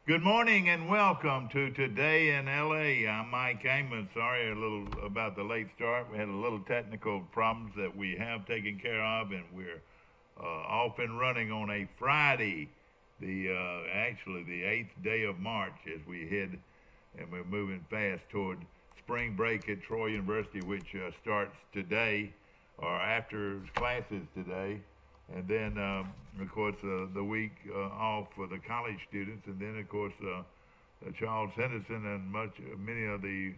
Good morning and welcome to Today in LA. I'm Mike Amon. Sorry a little about the late start. We had a little technical problems that we have taken care of, and we're off and running on a Friday, actually the 8th day of March as we head and we're moving fast toward spring break at Troy University, which starts today or after classes today. And then, of course, the week off for the college students, and then, of course, Charles Henderson and many of the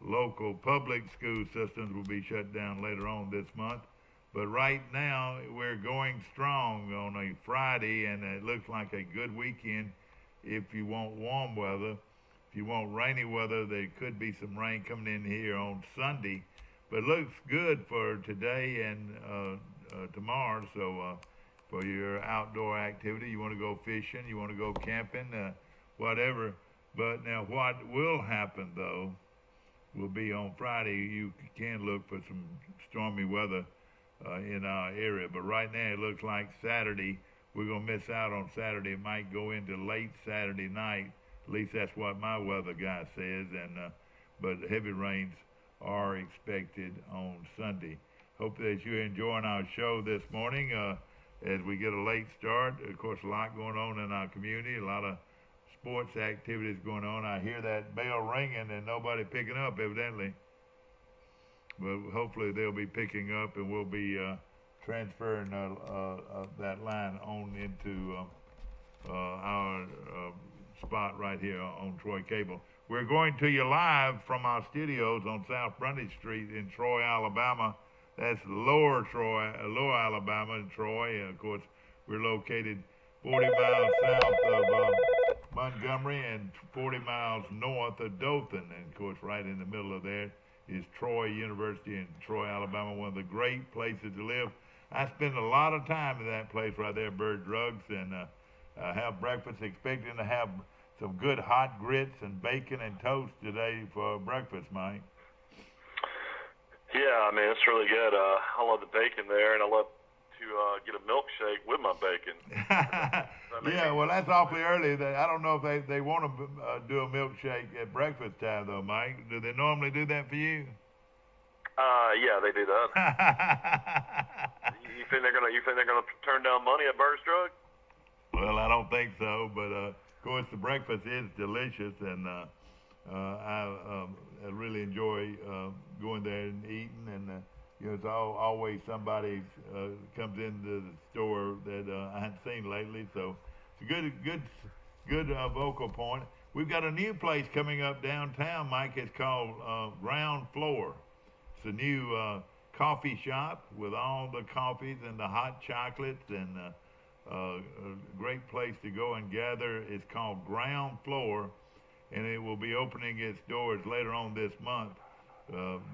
local public school systems will be shut down later on this month. But right now, we're going strong on a Friday, and it looks like a good weekend if you want warm weather. If you want rainy weather, there could be some rain coming in here on Sunday. But it looks good for today and tomorrow. So for your outdoor activity, you want to go fishing, you want to go camping, whatever. But now what will happen, though, will be on Friday. You can look for some stormy weather in our area. But right now it looks like Saturday, we're going to miss out on Saturday. It might go into late Saturday night. At least that's what my weather guy says. But heavy rains are expected on Sunday. Hope that you're enjoying our show this morning as we get a late start. Of course, a lot going on in our community, a lot of sports activities going on. I hear that bell ringing and nobody picking up, evidently. But hopefully they'll be picking up and we'll be transferring that line on into our spot right here on Troy Cable. We're going to you live from our studios on South Brundage Street in Troy, Alabama. That's Lower Alabama and Troy. Of course, we're located 40 miles south of Montgomery and 40 miles north of Dothan. And, of course, right in the middle of there is Troy University in Troy, Alabama, one of the great places to live. I spend a lot of time in that place right there, Bird Drugs, and have breakfast, expecting to have some good hot grits and bacon and toast today for breakfast, Mike. Yeah, I mean, it's really good. I love the bacon there, and I love to get a milkshake with my bacon. Yeah, well, that's awfully early. I don't know if they want to do a milkshake at breakfast time, though, Mike. Do they normally do that for you? Yeah, they do that. You think they're gonna turn down money at Bird's Drug? Well, I don't think so, but of course the breakfast is delicious, and I really enjoy going there and eating. And it's always somebody comes into the store that I haven't seen lately, so it's a good vocal point. We've got a new place coming up downtown, Mike. It's called Ground Floor. It's a new coffee shop with all the coffees and the hot chocolates and a great place to go and gather. It's called Ground Floor, and it will be opening its doors later on this month.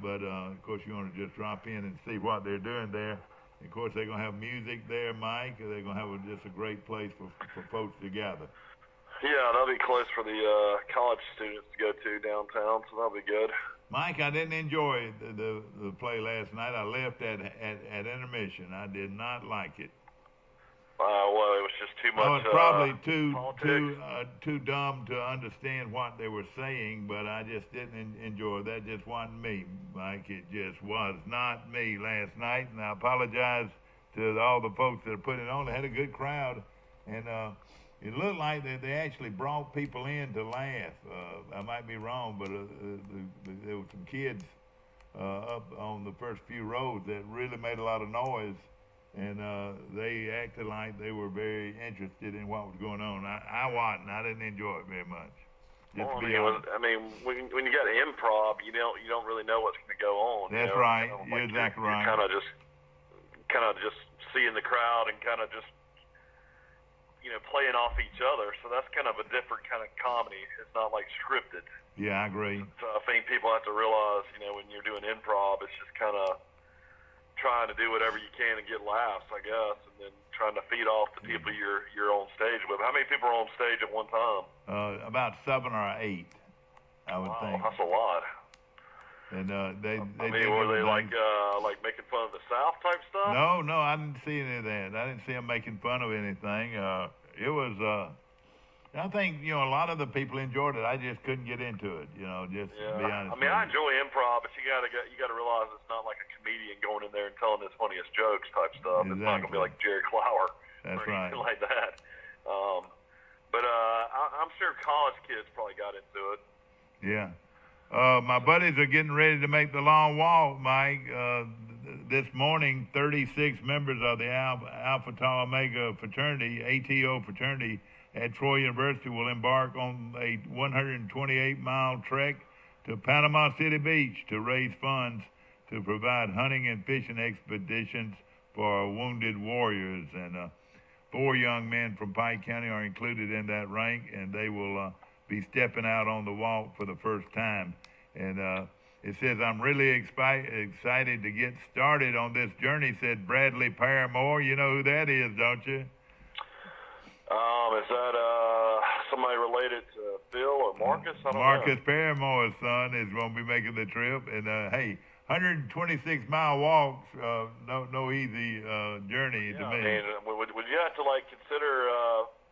But of course, you want to just drop in and see what they're doing there. And of course, they're going to have music there, Mike. They're going to have just a great place for folks to gather. Yeah, that'll be close for the college students to go to downtown, so that'll be good. Mike, I didn't enjoy the play last night. I left at intermission. I did not like it. Well, it was just too much. Oh, it's probably politics. too dumb to understand what they were saying, but I just didn't enjoy it. That just wasn't me, Mike. It just was not me last night, and I apologize to all the folks that put it on. They had a good crowd, and it looked like they actually brought people in to laugh. I might be wrong, but there were some kids up on the first few rows that really made a lot of noise. And they acted like they were very interested in what was going on. I wasn't. I didn't enjoy it very much. When you got improv, you don't really know what's going to go on. That's right. You're exactly right. You're kind of just seeing the crowd and kind of just playing off each other. So that's kind of a different kind of comedy. It's not like scripted. Yeah, I agree. So I think people have to realize, when you're doing improv, it's just kind of trying to do whatever you can to get laughs, I guess, and then trying to feed off the people you're on stage with. How many people are on stage at one time? About 7 or 8, I would think. Wow, that's a lot. And were they like making fun of the South type stuff? No, I didn't see any of that. I didn't see them making fun of anything. It was I think, you know, a lot of the people enjoyed it. I just couldn't get into it, you know, just to be honest. I mean, I enjoy improv, but you gotta realize it's not like a comedian going in there and telling his funniest jokes type stuff. Exactly. It's not gonna be like Jerry Clower That's or anything right. like that. But I'm sure college kids probably got into it. Yeah. My buddies are getting ready to make the long walk, Mike. This morning, 36 members of the Alpha Tau Omega fraternity, ATO fraternity, at Troy University will embark on a 128-mile trek to Panama City Beach to raise funds to provide hunting and fishing expeditions for wounded warriors. And 4 young men from Pike County are included in that rank, and they will be stepping out on the walk for the first time. And it says, I'm really excited to get started on this journey, said Bradley Paramore. You know who that is, don't you? Is that somebody related to Bill or Marcus? I don't know. Marcus Paramore's son is going to be making the trip. And, hey, 126-mile walks, no easy journey to me. I mean, would you have to, like, consider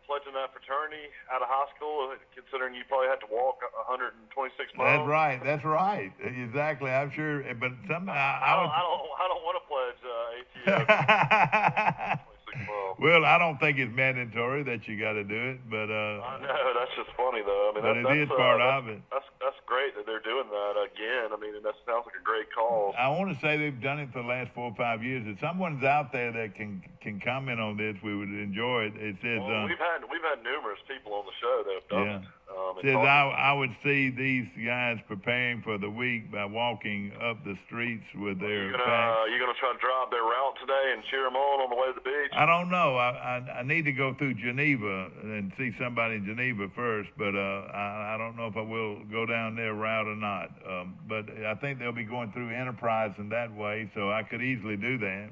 pledging that fraternity out of high school, considering you probably had to walk 126 miles? That's right. Exactly. I'm sure. But somehow I don't want to pledge ATO. Well, I don't think it's mandatory that you got to do it, but I know that's just funny though. I mean, but it is part of it. That's great that they're doing that again. I mean, and that sounds like a great cause. I want to say they've done it for the last 4 or 5 years. If someone's out there that can comment on this, we would enjoy it. It says we've had numerous people on the show that have done it. It says I would see these guys preparing for the week by walking up the streets with their packs. You're gonna try to drive their route today and cheer them on the way to the beach? I don't know. I need to go through Geneva and see somebody in Geneva first, but I don't know if I will go down their route or not. But I think they'll be going through Enterprise in that way, so I could easily do that.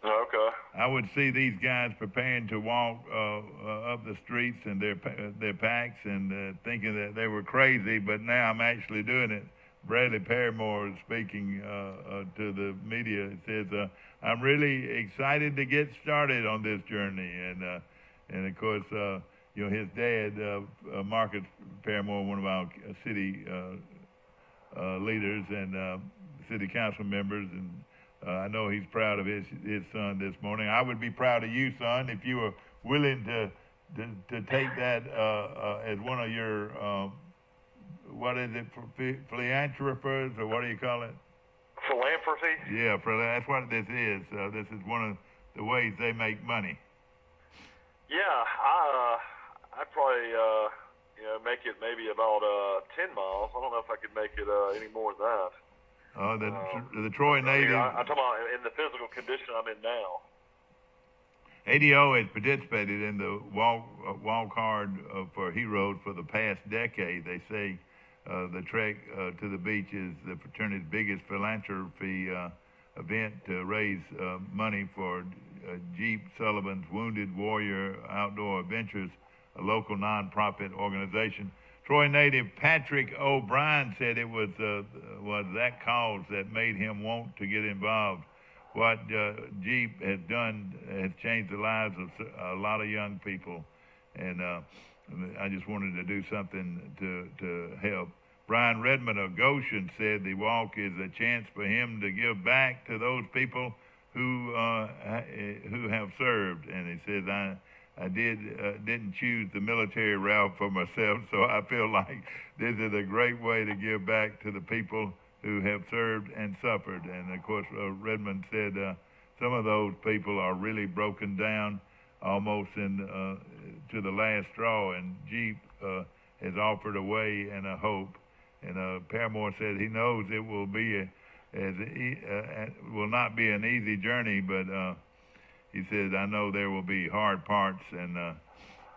Okay. I would see these guys preparing to walk up the streets and their packs and thinking that they were crazy, but now I'm actually doing it. Bradley Paramore is speaking to the media. It says, I'm really excited to get started on this journey. And of course, you know, his dad, Marcus Paramore, one of our city leaders and city council members, and I know he's proud of his son this morning. I would be proud of you, son, if you were willing to take that as one of your, what is it, philanthropers, or what do you call it? Philanthropy? Yeah, that's what this is. This is one of the ways they make money. Yeah, I'd probably, make it maybe about 10 miles. I don't know if I could make it any more than that. The Troy native. I'm talking about in the physical condition I'm in now. ADO has participated in the walk hard for Heroes for the past decade. They say the trek to the beach is the fraternity's biggest philanthropy event to raise money for Jeep Sullivan's Wounded Warrior Outdoor Adventures, a local nonprofit organization. Troy native Patrick O'Brien said it was that cause that made him want to get involved. What Jeep has done has changed the lives of a lot of young people, and I just wanted to do something to help. Brian Redmond of Goshen said the walk is a chance for him to give back to those people who have served, and he says I didn't choose the military route for myself, so I feel like this is a great way to give back to the people who have served and suffered. And of course, Redmond said some of those people are really broken down, almost to the last straw. And Jeep has offered a way and a hope. And Paramore said he knows it will be will not be an easy journey, but he says, I know there will be hard parts, and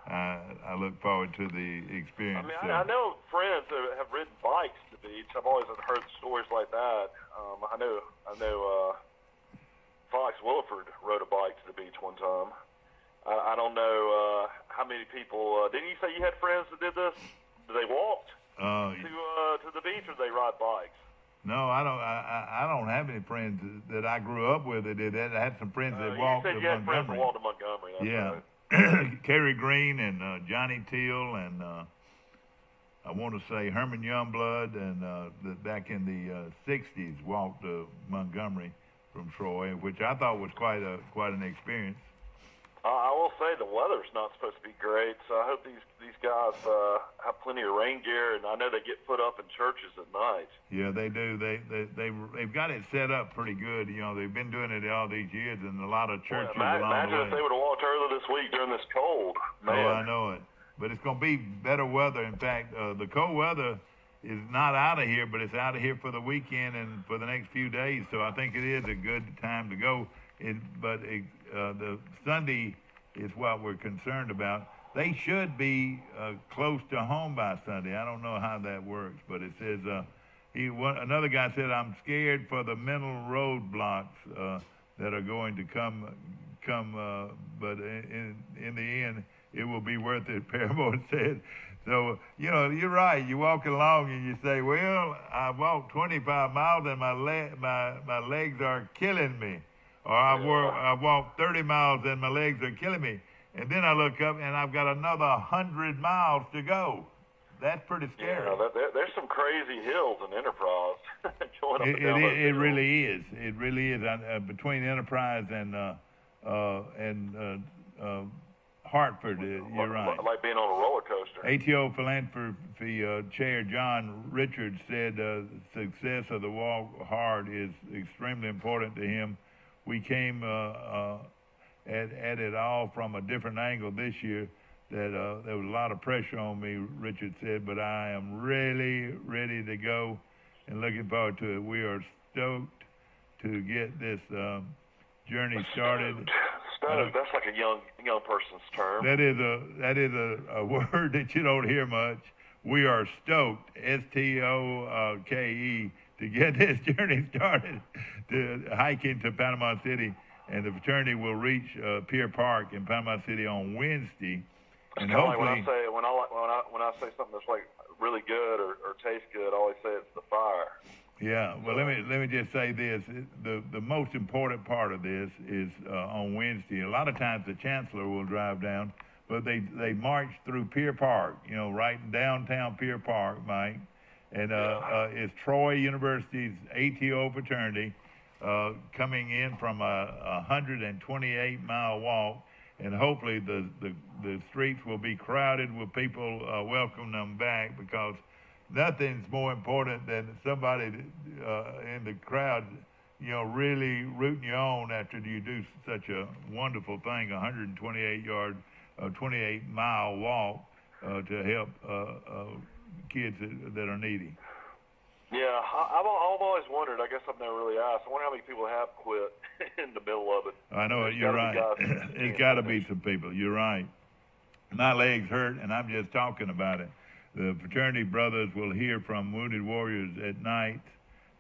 I look forward to the experience. I mean, I know friends that have ridden bikes to the beach. I've always heard stories like that. I know Fox Williford rode a bike to the beach one time. I don't know how many people. Didn't you say you had friends that did this? They walked to the beach, or did they ride bikes? No, I don't have any friends that I grew up with that did that. I had some friends that walked to Montgomery. You said you had friends that walked to Montgomery. That's right. Kerry Green and Johnny Teal and I want to say Herman Youngblood and back in the 60s walked Montgomery from Troy, which I thought was quite an experience. I will say the weather's not supposed to be great, so I hope these guys have plenty of rain gear, and I know they get put up in churches at night. Yeah, they do. They've got it set up pretty good. You know, they've been doing it all these years, and a lot of churches along the way. Imagine if they would have walked early this week during this cold. Man. Oh, I know it. But it's going to be better weather. In fact, the cold weather is not out of here, but it's out of here for the weekend and for the next few days. So I think it is a good time to go. The Sunday is what we're concerned about. They should be close to home by Sunday. I don't know how that works, but it says another guy said, "I'm scared for the mental roadblocks that are going to come, but in the end, it will be worth it." Paramore said. So, you know, you're right. You're walking along and you say, "Well, I walked 25 miles and my legs are killing me." Or I walked 30 miles and my legs are killing me. And then I look up and I've got another 100 miles to go. That's pretty scary. Yeah, there's some crazy hills in Enterprise. It really is. It really is. Between Enterprise and Hartford, you're right. Like being on a roller coaster. ATO Philanthropy Chair John Richards said success of the Walk Hard is extremely important to him. We came at it all from a different angle this year. That there was a lot of pressure on me, Richard said, but I am really ready to go and looking forward to it. We are stoked to get this journey started. Stoked. That's like a young person's term. That is a word that you don't hear much. We are stoked, STOKE, to get this journey started to hiking to Panama City, and the fraternity will reach Pier Park in Panama City on Wednesday. And hopefully, like when I say something that's like really good or tastes good, I always say it's the fire. Yeah. Well, let me just say this: the most important part of this is on Wednesday. A lot of times the chancellor will drive down, but they march through Pier Park. You know, right in downtown Pier Park, Mike. And it's Troy University's ATO fraternity coming in from a 128-mile walk, and hopefully the streets will be crowded with people welcoming them back, because nothing's more important than somebody in the crowd, you know, really rooting you on after you do such a wonderful thing, 28-mile walk to help kids that are needy. Yeah, I've always wondered. I guess I've never really asked. I wonder how many people have quit in the middle of it. I know it. You're right. It's got to be some people. You're right. My legs hurt, and I'm just talking about it. The fraternity brothers will hear from wounded warriors at night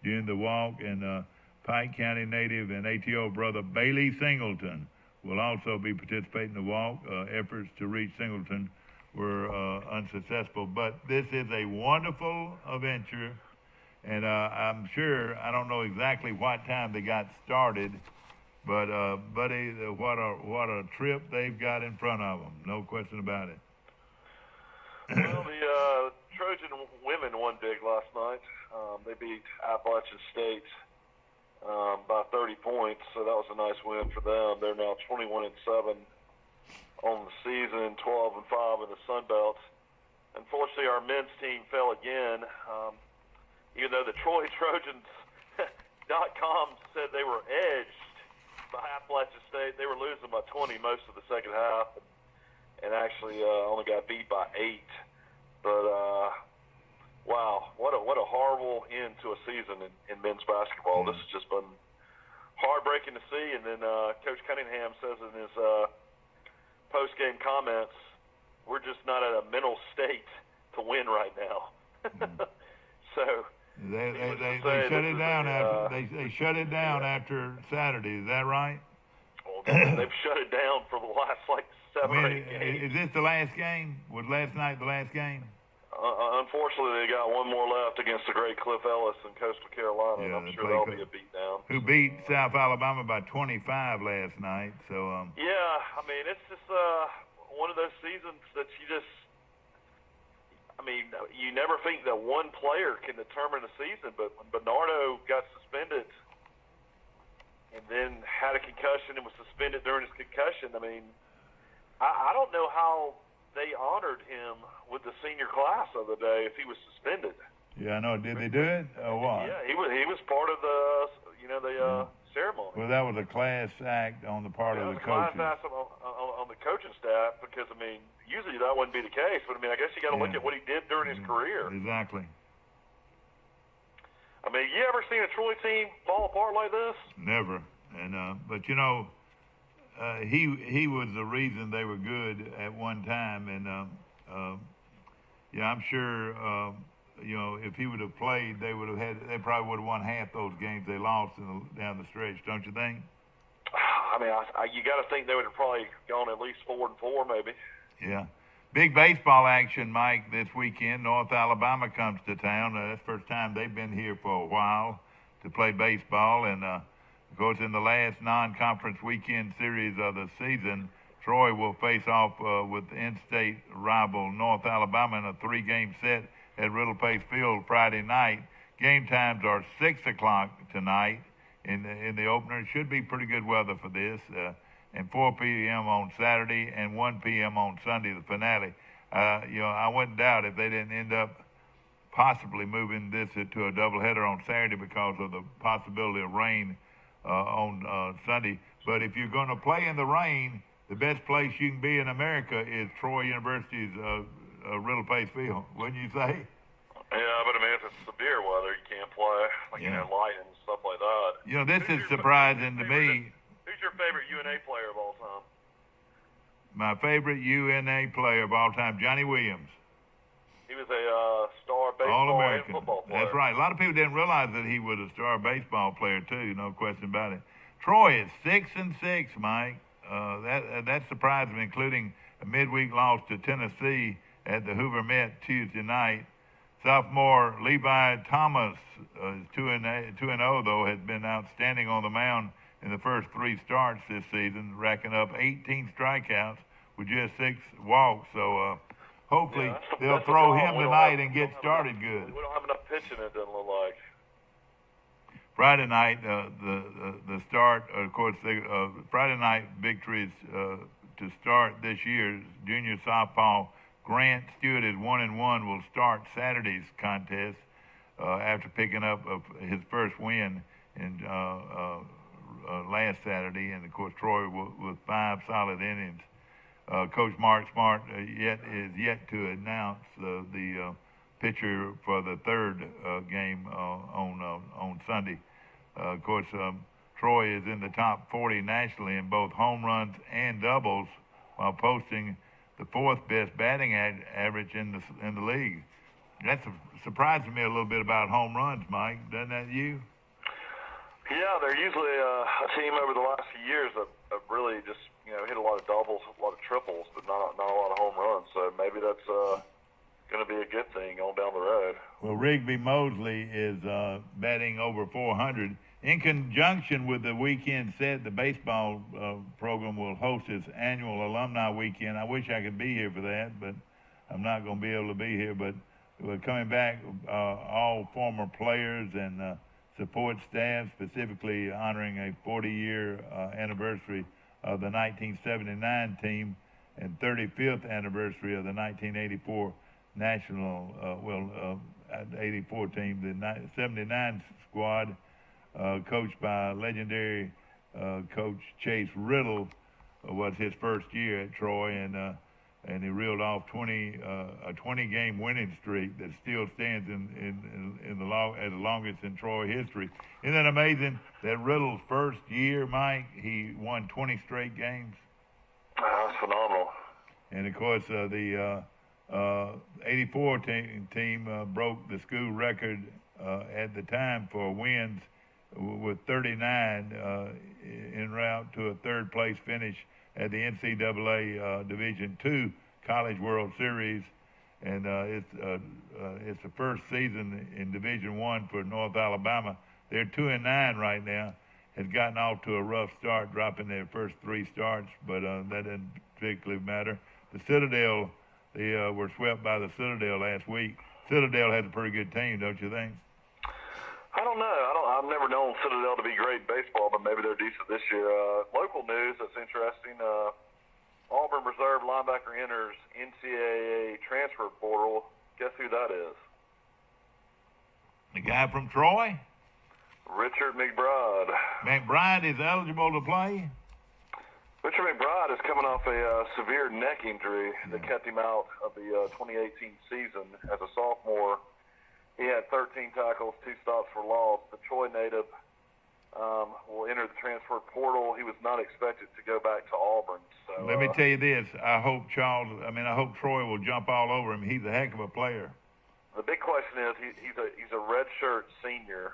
during the walk, and Pike County native and ATO brother Bailey Singleton will also be participating in the walk. Efforts to reach Singleton were unsuccessful, but this is a wonderful adventure, and I'm sure, I don't know exactly what time they got started, but buddy, what a trip they've got in front of them, no question about it. Well, the Trojan women won big last night. They beat Appalachian State by 30 points, so that was a nice win for them. They're now 21-7 on the season, 12-5 in the Sun Belt. Unfortunately, our men's team fell again. Even though the Troy Trojans.com said they were edged by Appalachian State, they were losing by 20 most of the second half, and actually only got beat by 8. But wow, what a horrible end to a season in men's basketball. This has just been heartbreaking to see. And then Coach Cunningham says in his post-game comments, we're just not at a mental state to win right now. So they shut it down they shut it down after Saturday. Is that right? Well, they've shut it down for the last 7 or 8 games. Is this the last game? Was last night the last game? unfortunately, they got one more left against the great Cliff Ellis in Coastal Carolina, and I'm sure that'll be a beatdown. Who beat South Alabama by 25 last night. So yeah, I mean, it's just one of those seasons that you never think that one player can determine a season, but when Bernardo got suspended and then had a concussion and was suspended during his concussion, I mean, I don't know how they honored him with the senior class the other day if he was suspended. Yeah, I know. Did they do it or what? Yeah, he was part of the ceremony. Well, that was a class act on the part of the coaches. Class act on the coaching staff because I mean, usually that wouldn't be the case. But I mean, I guess you got to look at what he did during his career. Exactly. I mean, you ever seen a Troy team fall apart like this? Never. And but you know. He was the reason they were good at one time, and yeah, I'm sure if he would have played, they probably would have won half those games they lost down the stretch, don't you think? I mean, you got to think they would have probably gone at least 4-4, maybe. Yeah, big baseball action, Mike, this weekend. North Alabama comes to town. That's the first time they've been here for a while to play baseball, and. Of course, in the last non-conference weekend series of the season, Troy will face off with in-state rival North Alabama in a 3-game set at Riddle Pace Field Friday night. Game times are 6 o'clock tonight in the opener. It should be pretty good weather for this. And 4 p.m. on Saturday and 1 p.m. on Sunday, the finale. I wouldn't doubt if they didn't end up possibly moving this to a doubleheader on Saturday because of the possibility of rain on Sunday. But if you're going to play in the rain, the best place you can be in America is Troy University's Riddle Pace Field, wouldn't you say? Yeah, but I mean, if it's severe weather, you can't play, lightning and stuff like that. This is surprising to me. Who's your favorite UNA player of all time? My favorite UNA player of all time, Johnny Williams. He was a star baseball and football player. That's right. A lot of people didn't realize that he was a star baseball player too. No question about it. Troy is 6-6, Mike. That surprised me, including a midweek loss to Tennessee at the Hoover Met Tuesday night. Sophomore Levi Thomas is 2-0 though, has been outstanding on the mound in the first 3 starts this season, racking up 18 strikeouts with just 6 walks. So. Hopefully they'll throw him tonight and get started good. We don't have enough pitching, it doesn't look like. Friday night, the start, of course, Friday night victories to start this year's junior softball. Grant Stewart is 1-1, will start Saturday's contest after picking up his first win in last Saturday. And, of course, Troy with 5 solid innings. Coach Mark Smart is yet to announce the pitcher for the 3rd game on Sunday. Of course, Troy is in the top 40 nationally in both home runs and doubles, while posting the 4th best batting average in the league. That's surprising me a little bit about home runs, Mike. Doesn't that you? Yeah, they're usually a team over the last few years that have really just hit a lot of doubles, a lot of triples, but not a lot of home runs. So maybe that's going to be a good thing on down the road. Well, Rigby Mosley is batting over 400. In conjunction with the weekend set, the baseball program will host its annual alumni weekend. I wish I could be here for that, but I'm not going to be able to be here. But we're coming back, all former players and support staff, specifically honoring a 40-year anniversary of the 1979 team and 35th anniversary of the 1984 national, 84 team. The 79 squad, coached by legendary coach Chase Riddle, was his first year at Troy, and he reeled off a 20-game winning streak that still stands as the longest in Troy history. Isn't that amazing? That Riddle's first year, Mike, he won 20 straight games. That's phenomenal. And of course, the 84 team broke the school record at the time for wins with 39 en route to a 3rd place finish at the NCAA Division II College World Series. and it's the first season in Division I for North Alabama. They're 2-9 right now. Has gotten off to a rough start, dropping their first 3 starts, but that didn't particularly matter. The Citadel, they were swept by the Citadel last week. Citadel has a pretty good team, don't you think? I don't know. I've never known Citadel to be great in baseball, but maybe they're decent this year. Local news that's interesting. Auburn reserve linebacker enters NCAA transfer portal. Guess who that is? The guy from Troy? Richard McBride. McBride is eligible to play? Richard McBride is coming off a severe neck injury that kept him out of the 2018 season as a sophomore. He had 13 tackles, 2 stops for loss. The Troy native will enter the transfer portal. He was not expected to go back to Auburn. So, let me tell you this. I hope Troy will jump all over him. He's a heck of a player. The big question is he's a redshirt senior.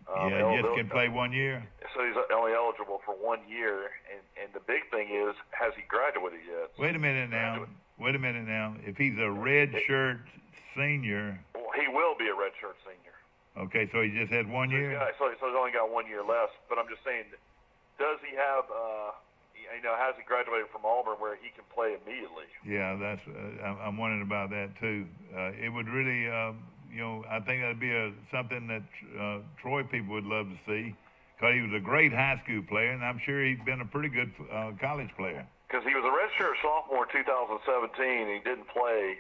Just can play 1 year. So he's only eligible for 1 year. And the big thing is, has he graduated yet? Wait a minute now. If he's a redshirt senior. Well, he will be a redshirt senior. Okay, so he just had 1 year? So he's only got 1 year left. But I'm just saying, does he have, has he graduated from Auburn where he can play immediately? Yeah, that's. I'm wondering about that too. It would really, I think that'd be something that Troy people would love to see, because he was a great high school player, and I'm sure he's been a pretty good college player. Because he was a redshirt sophomore in 2017, and he didn't play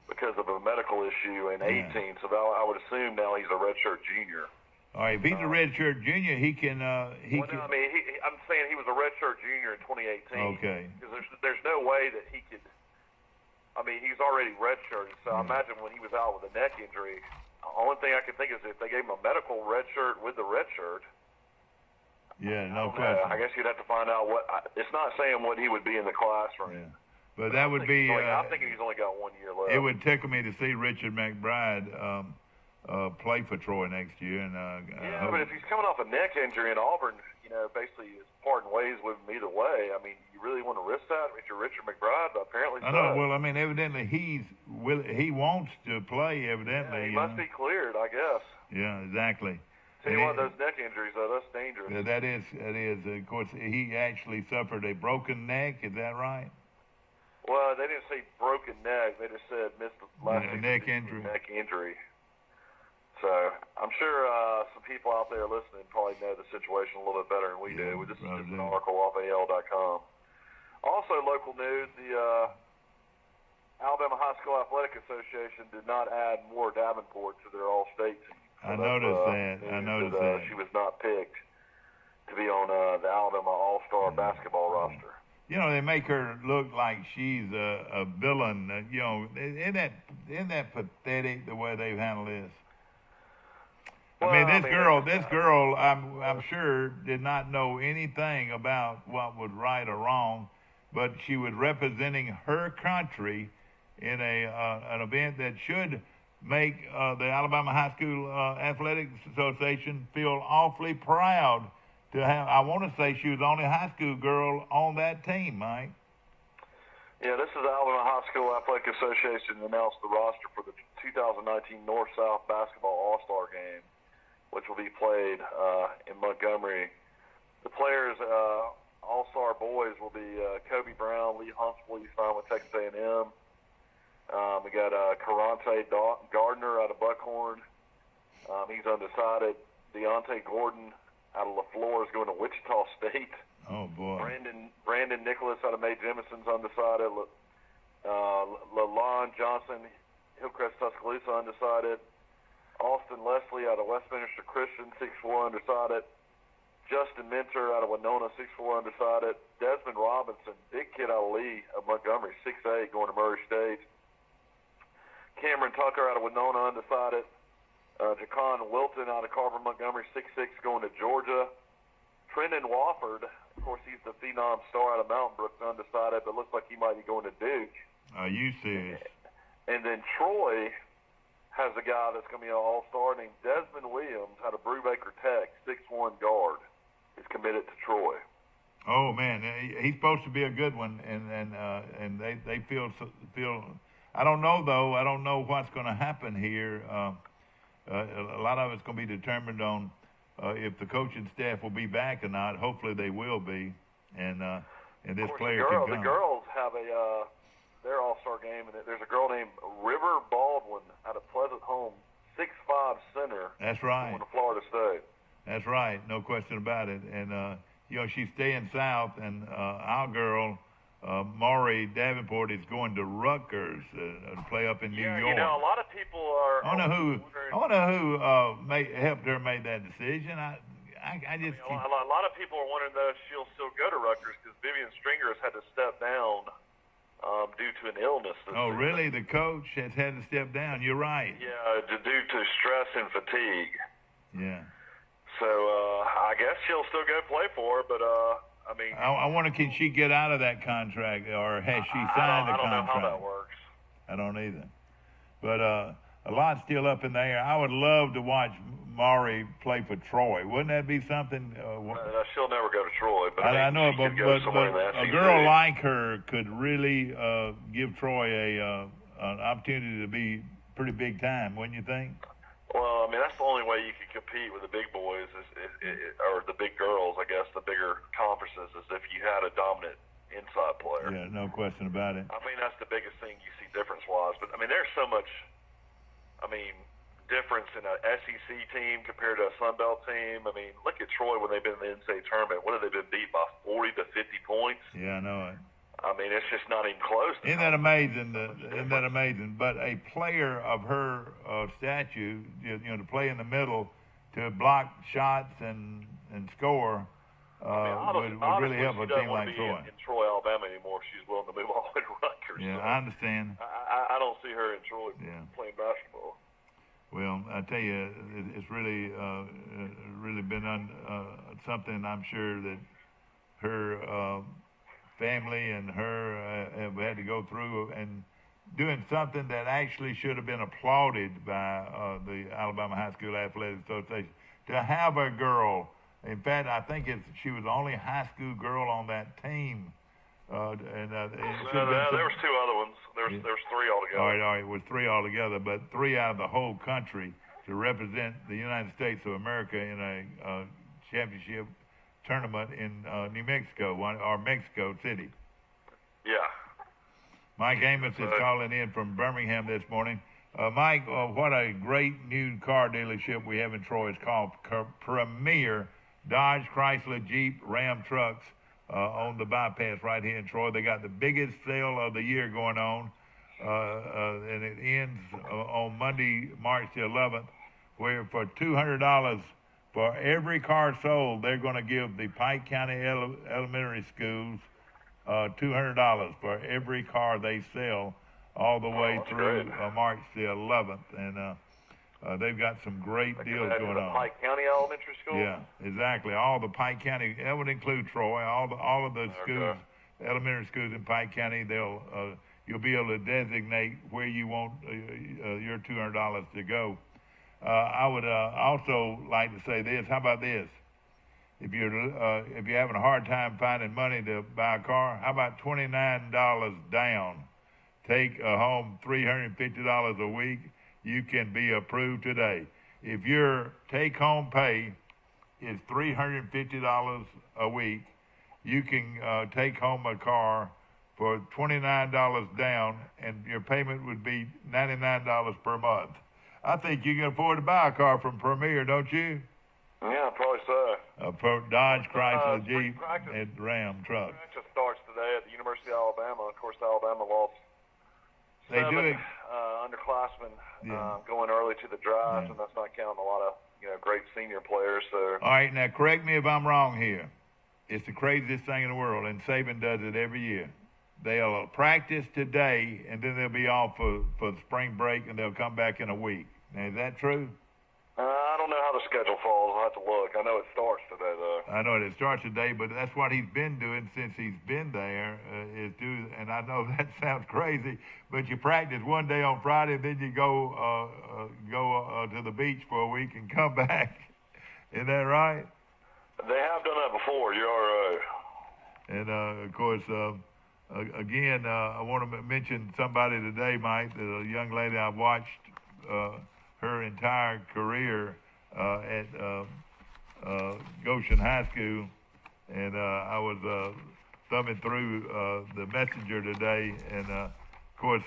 because of a medical issue in 18. So I would assume now he's a redshirt junior. All right, if he's a redshirt junior, he can. I'm saying he was a redshirt junior in 2018. Okay. Because there's no way that he could. I mean, he's already redshirted. So I imagine when he was out with a neck injury, the only thing I can think is if they gave him a medical red shirt with the red shirt. Yeah, no question. I guess you'd have to find out what. It's not saying what he would be in the classroom. Yeah. But that would be. I'm thinking he's only got 1 year left. It would tickle me to see Richard McBride play for Troy next year. And but if he's coming off a neck injury in Auburn, basically is parting ways with him either way. I mean, you really want to risk that if you're Richard McBride? But apparently, I know. Well, I mean, evidently he wants to play. Evidently, he must be cleared, I guess. Yeah, exactly. Tell you what, those neck injuries, though, that's dangerous. Yeah, that is. Of course, he actually suffered a broken neck. Is that right? Well, they didn't say broken neck. They just said missed the last neck injury. Neck injury. So I'm sure some people out there listening probably know the situation a little bit better than we do. This is just an article off AL.com. Also, local news: the Alabama High School Athletic Association did not add more Davenport to their All-State team. So I noticed that. She was not picked to be on the Alabama All-Star basketball roster. They make her look like she's a villain. Isn't that pathetic the way they've handled this? Well, I mean, this girl, I'm sure did not know anything about what was right or wrong, but she was representing her country in an event that should make the Alabama High School Athletics Association feel awfully proud to have. I want to say she was the only high school girl on that team, Mike. Yeah, this is the Alabama High School Athletic Association announced the roster for the 2019 North-South Basketball All-Star Game, which will be played in Montgomery. The players, All-Star boys, will be Kobe Brown, Lee Huntsville, he's signed with Texas A&M. We got Karante Gardner out of Buckhorn. He's undecided. Deontay Gordon out of LaFleur is going to Wichita State. Oh, boy. Brandon Nicholas out of Mae Jemison's undecided. LaLon Johnson, Hillcrest Tuscaloosa undecided. Austin Leslie out of Westminster Christian, 6'4", undecided. Justin Minter out of Winona, 6'4", undecided. Desmond Robinson, big kid out of Lee of Montgomery, 6'8", going to Murray State. Cameron Tucker out of Winona, undecided. Jacon Wilton out of Carver, Montgomery, 6'6", going to Georgia. Trendon Wofford, of course, he's the phenom star out of Mountain Brook, undecided, but looks like he might be going to Duke. Are you serious? And then Troy has a guy that's going to be an all-star named Desmond Williams out of Brubaker Tech, 6'1" guard. He's committed to Troy. Oh man, he's supposed to be a good one, and they feel. I don't know though. I don't know what's going to happen here. A lot of it's going to be determined on if the coaching staff will be back or not. Hopefully they will be, and this player can come. The girls have their All-Star game, and there's a girl named River Baldwin out of Pleasant Home, 6'5" center. That's right. Going to Florida State. That's right, no question about it. And she's staying south, and our girl. Maury Davenport is going to Rutgers to play up in New York. A lot of people are. I wonder who helped her make that decision. I just. A lot of people are wondering though if she'll still go to Rutgers because Vivian Stringer has had to step down due to an illness. Oh, really? The coach has had to step down. You're right. Yeah, due to stress and fatigue. Yeah. So I guess she'll still go play for her, but. I wonder, can she get out of that contract, or has she signed the contract? I don't know how that works. I don't either. But a lot's still up in the air. I would love to watch Maury play for Troy. Wouldn't that be something? She'll never go to Troy. But I know, but a girl like her could really give Troy an opportunity to be pretty big time, wouldn't you think? Well, that's the only way you can compete with the big boys or the big girls, I guess, the bigger conferences, is if you had a dominant inside player. Yeah, no question about it. That's the biggest thing you see difference-wise. But, there's so much, difference in an SEC team compared to a Sun Belt team. Look at Troy when they've been in the NCAA tournament. What have they been beat by, 40 to 50 points? Yeah, I know it. It's just not even close. Isn't that amazing? Isn't that amazing? But a player of her stature, to play in the middle, to block shots and score, would really help a team like Troy. In Troy, Alabama anymore. She's willing to move all the way to Rutgers. Yeah, so I understand. I don't see her in Troy playing basketball. Well, I tell you, it's really been something I'm sure that her family and her have had to go through, and doing something that actually should have been applauded by the Alabama High School Athletic Association. To have a girl, in fact, I think she was the only high school girl on that team. There was 2 other ones. There's 3 altogether. All right, it was 3 altogether, but 3 out of the whole country to represent the United States of America in a championship tournament in New Mexico, or Mexico City. Yeah. Mike Amos is calling in from Birmingham this morning. Mike, what a great new car dealership we have in Troy. It's called Premier Dodge, Chrysler, Jeep, Ram trucks on the bypass right here in Troy. They got the biggest sale of the year going on, and it ends on Monday, March the 11th, where for $200 for every car sold, they're going to give the Pike County Elementary Schools $200 for every car they sell all the way through March the 11th. And they've got some great deals going on. Pike County Elementary School? Yeah, exactly. All the Pike County, that would include Troy, all of the schools, elementary schools in Pike County, you'll be able to designate where you want your $200 to go. I would also like to say this. How about this? If you're having a hard time finding money to buy a car, how about $29 down? Take home $350 a week. You can be approved today. If your take-home pay is $350 a week, you can take home a car for $29 down, and your payment would be $99 per month. I think you can afford to buy a car from Premier, don't you? Yeah, probably so. Dodge, Chrysler, Jeep, and Ram trucks. Practice starts today at the University of Alabama. Of course, Alabama lost They 7 do it. Underclassmen going early to the drives, and that's not counting a lot of great senior players. So. All right, now correct me if I'm wrong here. It's the craziest thing in the world, and Saban does it every year. They'll practice today, and then they'll be off for spring break, and they'll come back in a week. Now, is that true? I don't know how the schedule falls. I'll have to look. I know it starts today, though. I know it starts today, but that's what he's been doing since he's been there. And I know that sounds crazy, but you practice one day on Friday, then you go to the beach for a week and come back. Isn't that right? They have done that before. You're all right. And of course, again, I want to mention somebody today, Mike, a young lady I watched her entire career at Goshen High School, and I was thumbing through the messenger today, and of course,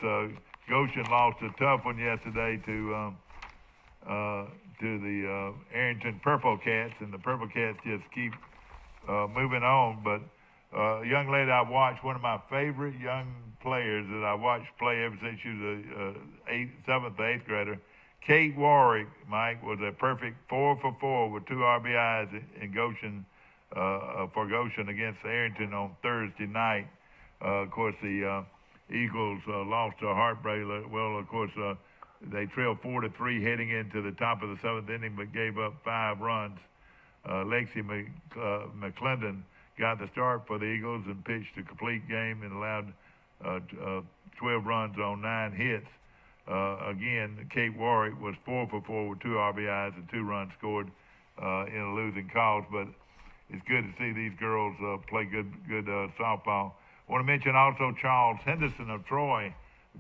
Goshen lost a tough one yesterday to the Arrington Purple Cats, and the Purple Cats just keep moving on. But a young lady I watched, one of my favorite young players that I watched play ever since she was a seventh or eighth grader, Kate Warwick, Mike, was a perfect 4 for 4 with 2 RBIs in Goshen for Goshen against Arrington on Thursday night. Of course, the Eagles lost a heartbreaker. Well, of course, they trailed 4-3 heading into the top of the seventh inning, but gave up 5 runs. Lexi McClendon got the start for the Eagles and pitched a complete game and allowed 12 runs on 9 hits. Again, Kate Warwick was 4 for 4 with 2 RBIs and 2 runs scored in a losing cause. But it's good to see these girls play good softball. I want to mention also Charles Henderson of Troy.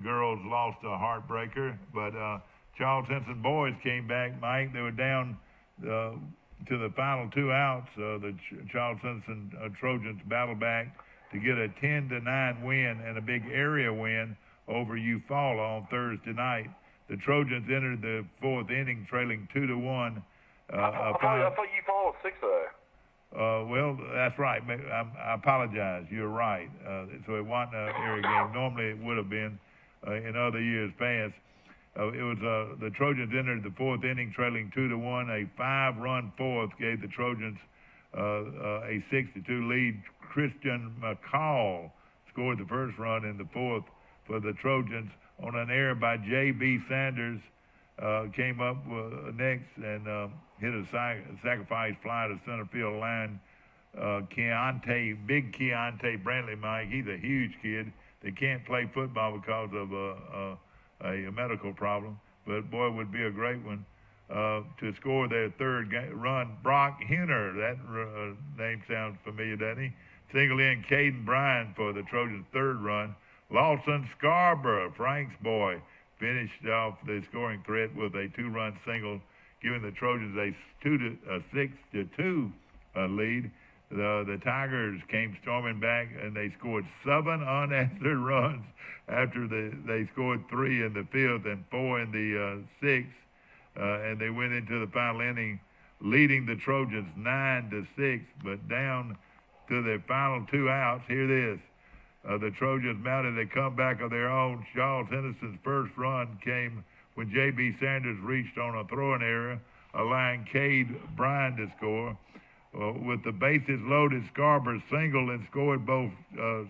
Girls lost a heartbreaker, but Charles Henderson boys came back, Mike. They were down to the final 2 outs. The Charles Henderson Trojans battled back to get a 10-9 win and a big area win over Eufaula on Thursday night. The Trojans entered the 4th inning trailing 2-1. I thought Eufaula was 6-0. Well, that's right. I apologize. You're right. So it wasn't an area game. Normally it would have been in other years past. It was the Trojans entered the 4th inning trailing 2-1. A 5-run fourth gave the Trojans a 6-2 lead. Christian McCall scored the first run in the 4th for the Trojans on an error by J.B. Sanders. Came up next and hit a sacrifice fly to center field line. Big Keontae Brantley, Mike, he's a huge kid. They can't play football because of a medical problem, but boy, would be a great one to score their 3rd run. Brock Henner, that name sounds familiar, doesn't he? Single in Caden Bryan for the Trojans' 3rd run. Lawson Scarborough, Frank's boy, finished off the scoring threat with a 2-run single, giving the Trojans a 6-2 lead. The Tigers came storming back, and they scored 7 unanswered runs after they scored 3 in the 5th and 4 in the 6th, and they went into the final inning leading the Trojans 9-6, but down to their final 2 outs. Here it is. The Trojans mounted a comeback of their own. Charles Henderson's first run came when J.B. Sanders reached on a throwing error, allowing Cade Bryan to score. With the bases loaded, Scarborough singled and scored both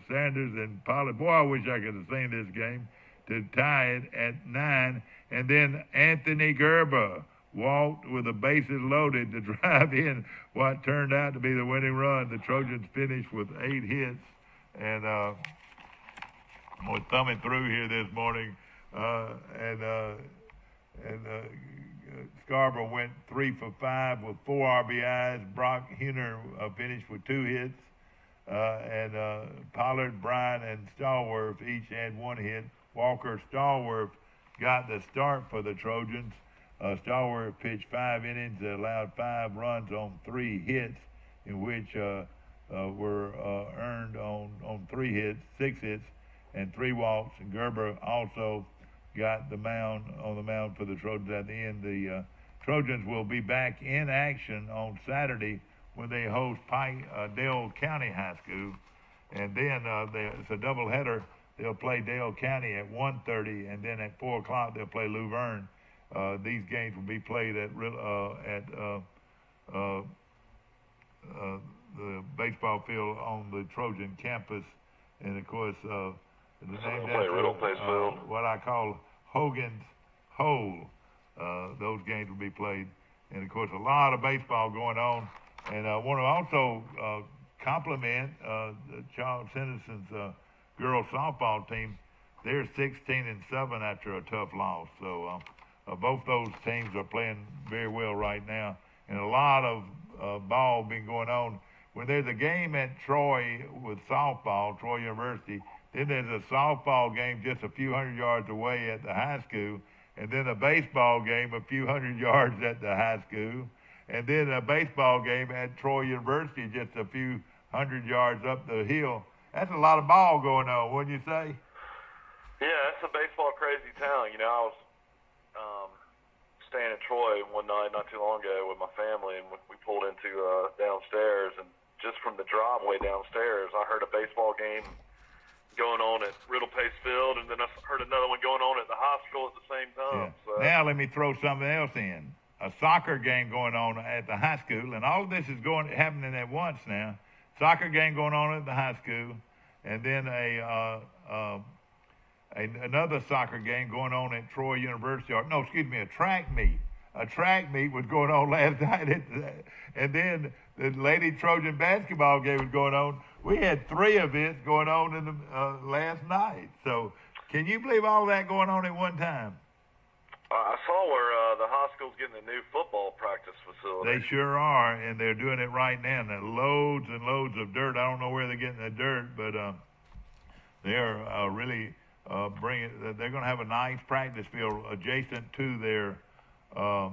Sanders and Pollard. Boy, I wish I could have seen this game to tie it at 9. And then Anthony Gerber walked with the bases loaded to drive in what turned out to be the winning run. The Trojans finished with 8 hits. And I was thumbing through here this morning, and Scarborough went 3 for 5 with 4 RBIs. Brock Henner finished with 2 hits, and Pollard, Bryan, and Stallworth each had 1 hit. Walker Stallworth got the start for the Trojans. Stallworth pitched 5 innings, allowed 5 runs on 3 hits, in which were earned on 3 hits, 6 hits, and 3 walks. And Gerber also got the mound for the Trojans at the end. The Trojans will be back in action on Saturday when they host Dale County High School, and then it's a doubleheader. They'll play Dale County at 1:30, and then at 4 o'clock they'll play Luverne. These games will be played at the baseball field on the Trojan campus, and of course the name that's what I call Hogan's Hole. Those games will be played, and of course a lot of baseball going on. And I want to also compliment Charles Henderson's girls softball team. They're 16-7 after a tough loss. So both those teams are playing very well right now, and a lot of ball been going on. When there's a game at Troy with softball, Troy University, Then there's a softball game just a few hundred yards away at the high school, and then a baseball game a few hundred yards at the high school, and then a baseball game at Troy University just a few hundred yards up the hill. That's a lot of ball going on, wouldn't you say? Yeah, it's a baseball crazy town. You know, I was staying in Troy one night not too long ago with my family, and we pulled into downstairs, and just from the driveway downstairs, I heard a baseball game going on at Riddle Pace Field, and then I heard another one going on at the high school at the same time. Yeah. So. Now let me throw something else in. A soccer game going on at the high school, and all of this is happening at once now. Soccer game going on at the high school, and then another soccer game going on at Troy University. A track meet. A track meet was going on last night, and then the Lady Trojan basketball game was going on. We had 3 events going on in the last night. So can you believe all that going on at one time? I saw where the high school's getting a new football practice facility. They sure are, and they're doing it right now. And loads and loads of dirt. I don't know where they're getting the dirt, but they're really bringing. They're going to have a nice practice field adjacent to their. I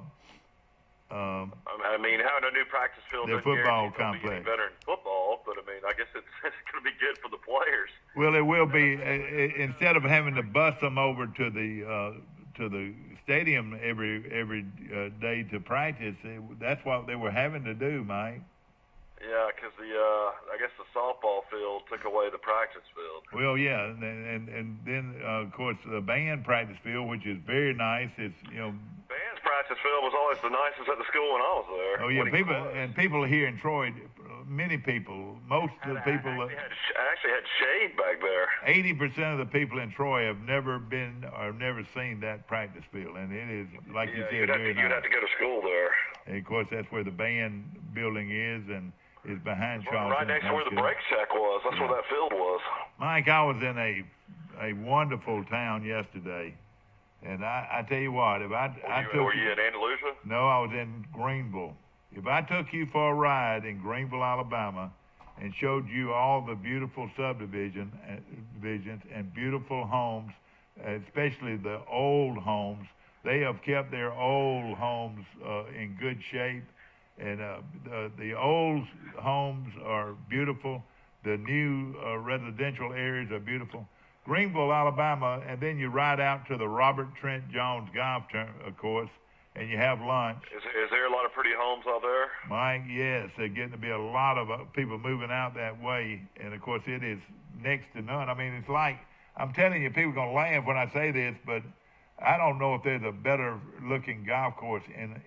mean, having a new practice field their football complex. Better in football, but I mean, I guess it's going to be good for the players. Well, it will be. Instead of having to bus them over to the stadium every day to practice, that's what they were having to do, Mike. Yeah, because I guess the softball field took away the practice field. Well, yeah, and then of course the band practice field, which is very nice. It's band's practice field was always the nicest at the school when I was there. Oh yeah, people here in Troy, many people, most of the people. I actually had shade back there. 80% of the people in Troy have never seen that practice field, and it is like you said, very nice. You'd have to go to school there. And of course, that's where the band building is, and is behind Charles. Right next to where the brake check was. That's where that field was. Mike, I was in a wonderful town yesterday, and I tell you what, if were you in Andalusia? No, I was in Greenville. If I took you for a ride in Greenville, Alabama, and showed you all the beautiful subdivisions and beautiful homes, especially the old homes, they have kept their old homes in good shape. And the old homes are beautiful. The new residential areas are beautiful. Greenville, Alabama, and then you ride out to the Robert Trent Jones golf course, and you have lunch. Is there a lot of pretty homes out there? Mike, yes. There's getting to be a lot of people moving out that way. And, of course, it is next to none. I mean, it's like, I'm telling you, people are going to laugh when I say this, but I don't know if there's a better-looking golf course in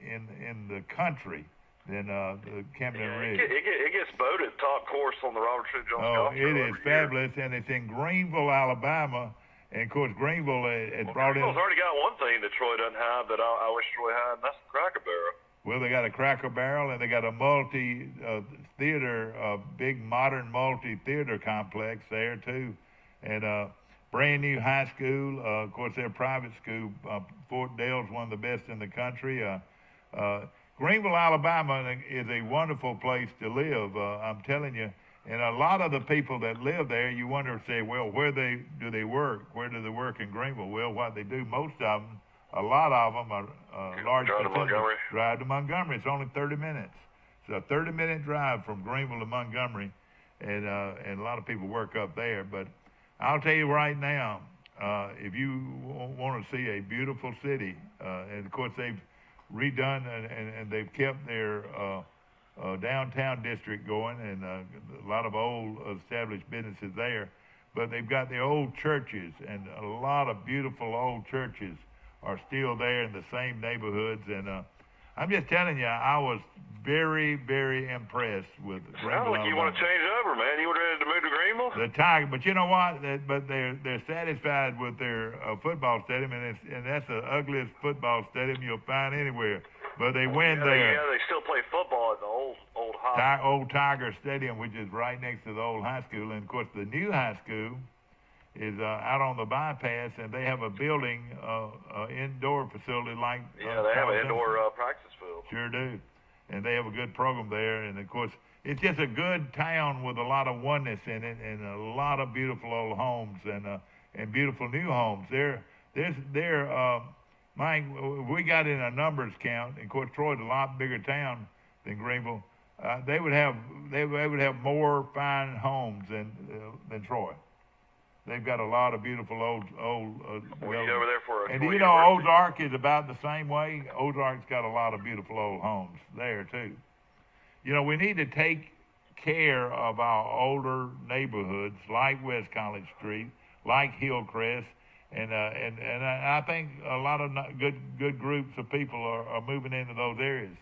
the country than the Camden Ridge. It gets voted top course on the Robert Trent Jones golf course. It is fabulous, and it's in Greenville, Alabama. And, of course, Greenville has brought in... Greenville's already got one thing that Troy doesn't have that I wish Troy had, and that's the Cracker Barrel. Well, they got a Cracker Barrel, and they got a multi-theater, big modern multi-theater complex there, too. And brand new high school. Of course, their private school, Fort Dale's one of the best in the country. Greenville, Alabama is a wonderful place to live, I'm telling you. And a lot of the people that live there, you wonder, say, well, where do they work? Where do they work in Greenville? Well, what they do, most of them, a lot of them are large Montgomery. Drive to Montgomery. It's only 30 minutes. It's a 30-minute drive from Greenville to Montgomery, and a lot of people work up there. But I'll tell you right now, if you want to see a beautiful city, and, of course, they've redone and they've kept their downtown district going, and a lot of old established businesses there. But they've got the old churches, and a lot of beautiful old churches are still there in the same neighborhoods. And I'm just telling you, I was very, very impressed with Greenville. Sounds like you want to change over, man. You were ready to move to Greenville? The Tiger, but you know what? But they're satisfied with their football stadium, and that's the ugliest football stadium you'll find anywhere. But they win there. Yeah, they still play football at the old old Tiger Stadium, which is right next to the old high school. And of course, the new high school is out on the bypass, and they have a building, indoor facility like. Yeah, they have an indoor practice field. Sure do, and they have a good program there. And of course, it's just a good town with a lot of oneness in it, and a lot of beautiful old homes and beautiful new homes. Mike, we got in a numbers count. And of course, Troy's a lot bigger town than Greenville. They would have more fine homes than Troy. They've got a lot of beautiful old. Were you over there for a and tour you know, university? Ozark is about the same way. Ozark's got a lot of beautiful old homes there too. You know, we need to take care of our older neighborhoods like West College Street, like Hillcrest, and I think a lot of good groups of people are moving into those areas.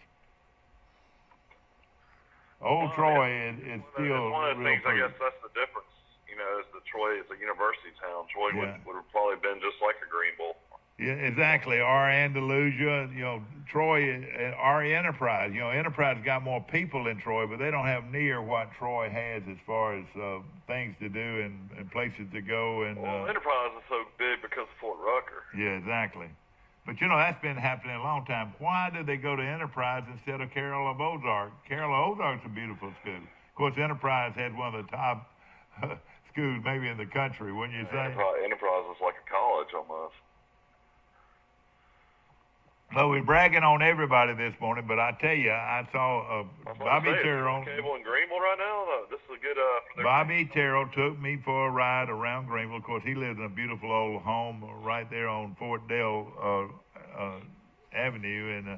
Old Troy is still one of the real things. pretty. I guess that's the difference. You know, is that Troy is a university town. Troy Yeah. would have probably been just like a Greenville. Yeah, exactly. Our Andalusia, you know, Troy, our Enterprise. You know, Enterprise got more people in Troy, but they don't have near what Troy has as far as things to do and places to go. And Well, Enterprise is so big because of Fort Rucker. yeah, exactly. But you know, that's been happening a long time. Why did they go to Enterprise instead of Carroll of Ozark? Carroll of Ozark's a beautiful school. Of course, Enterprise had one of the top schools maybe in the country, wouldn't you say? Enterprise is like a college almost. Well, we're bragging on everybody this morning, but I tell you, I saw Bobby Terrell. Cable in Greenville right now. This is a good. Bobby Terrell took me for a ride around Greenville. Of course, he lives in a beautiful old home right there on Fort Dale Avenue,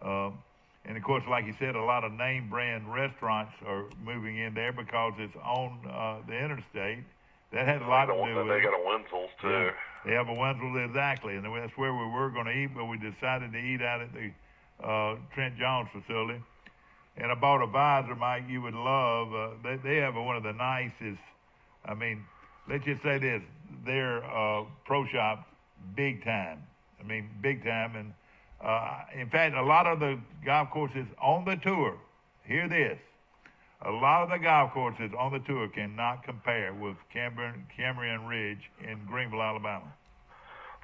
and of course, like you said, a lot of name brand restaurants are moving in there because it's on the interstate. That has a lot to do with it. They got a Wenzel's too. Yeah. They have a Wenzel's, exactly, and that's where we were going to eat, but we decided to eat out at the Trent Jones facility. And I bought a visor, Mike, you would love. They have one of the nicest. I mean, let's just say this: their pro shop, big time. I mean, big time. And in fact, a lot of the golf courses on the tour, hear this: a lot of the golf courses on the tour cannot compare with Cambrian Ridge in Greenville, Alabama.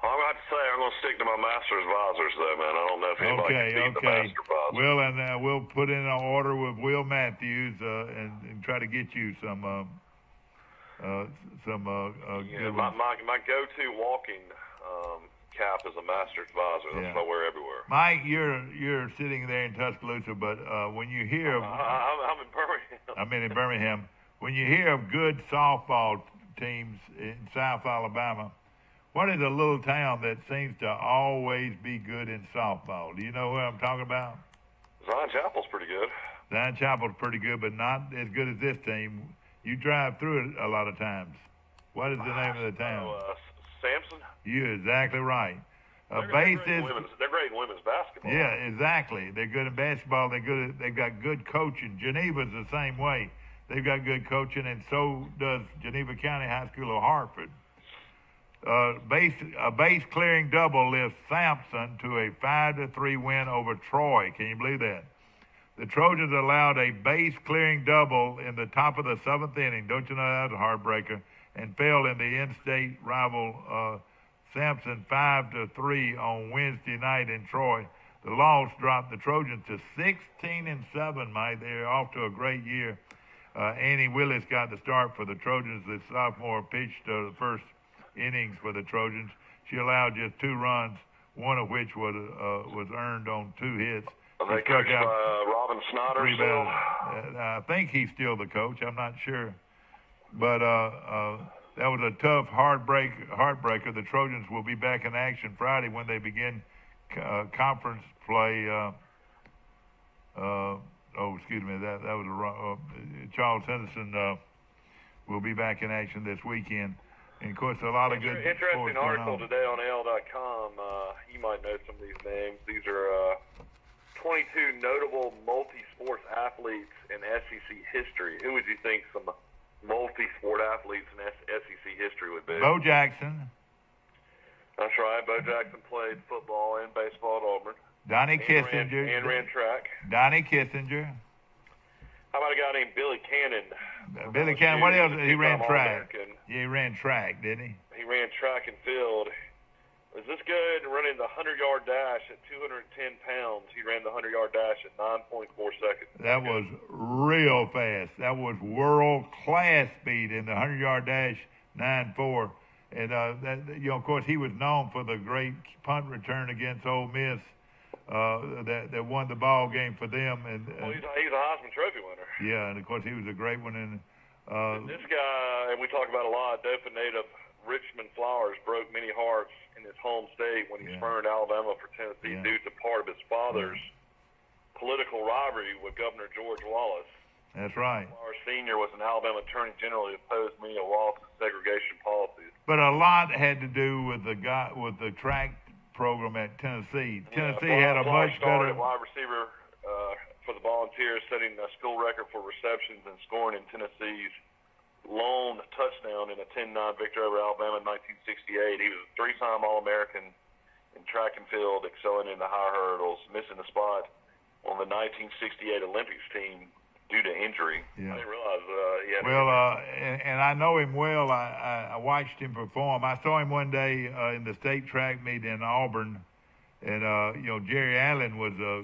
Well, I'm going to have to say I'm going to stick to my master's visors, though, man. I don't know if anybody can beat the master visor. Well, and we'll put in an order with Will Matthews and try to get you some good ones. My go-to walking cap is a master's visor. That's what I wear everywhere. Mike, you're sitting there in Tuscaloosa, but when you hear of I'm in Birmingham. I'm in Birmingham. When you hear of good softball teams in South Alabama, what is a little town that seems to always be good in softball? Do you know who I'm talking about? Zion Chapel's pretty good. Zion Chapel's pretty good, but not as good as this team. You drive through it a lot of times. What is the name of the town? Sampson? You're exactly right. They're great in women's basketball. Yeah, exactly. They're good in basketball. They've got good coaching. Geneva's the same way. They've got good coaching, and so does Geneva County High School of Hartford. A base clearing double lifts Sampson to a 5-3 win over Troy. Can you believe that? The Trojans allowed a base clearing double in the top of the 7th inning. Don't you know that was a heartbreaker? And fell in the in-state rival Sampson 5-3 on Wednesday night in Troy. The loss dropped the Trojans to 16-7, Mike. They're off to a great year. Annie Willis got the start for the Trojans. The sophomore pitched the first innings for the Trojans. She allowed just 2 runs, one of which was earned on 2 hits. Are they coached by Robin Snyder still? I think he's still the coach. I'm not sure. But that was a tough heartbreaker. The Trojans will be back in action Friday when they begin conference play. Excuse me. That was Charles Henderson will be back in action this weekend. And, of course, a lot of good interesting article today on AL.com. You might know some of these names. These are 22 notable multi-sports athletes in SEC history. Who would you think some multi-sport athletes in SEC history would be? Bo Jackson. That's right. Bo Jackson played football and baseball at Auburn. Donnie Kissinger. And ran track. Donnie Kissinger. How about a guy named Billy Cannon? Billy Cannon. What else? He ran track. Yeah, he ran track, didn't he? He ran track and field. was this good running the 100-yard dash at 210 pounds. He ran the 100-yard dash at 9.4 seconds. That was real fast. That was world-class speed in the 100-yard dash, 9.4. And, of course, he was known for the great punt return against Ole Miss that won the ball game for them. And he's a Heisman Trophy winner. Yeah, and, of course, he was a great one. And this guy, and we talk about a lot, Dauphin native Richmond Flowers broke many hearts in his home state when he spurned Alabama for Tennessee due to part of his father's political rivalry with Governor George Wallace. That's right. Flowers Sr. was an Alabama attorney general who opposed many of Wallace's segregation policies. But a lot had to do with the track program at Tennessee. Tennessee had a much better wide receiver for the Volunteers, setting a school record for receptions and scoring in Tennessee's lone touchdown in a 10-9 victory over Alabama in 1968. He was a three-time All-American in track and field, excelling in the high hurdles, missing the spot on the 1968 Olympics team due to injury. Yeah. I didn't realize he had and I know him well. I watched him perform. I saw him one day in the state track meet in Auburn, and Jerry Allen was a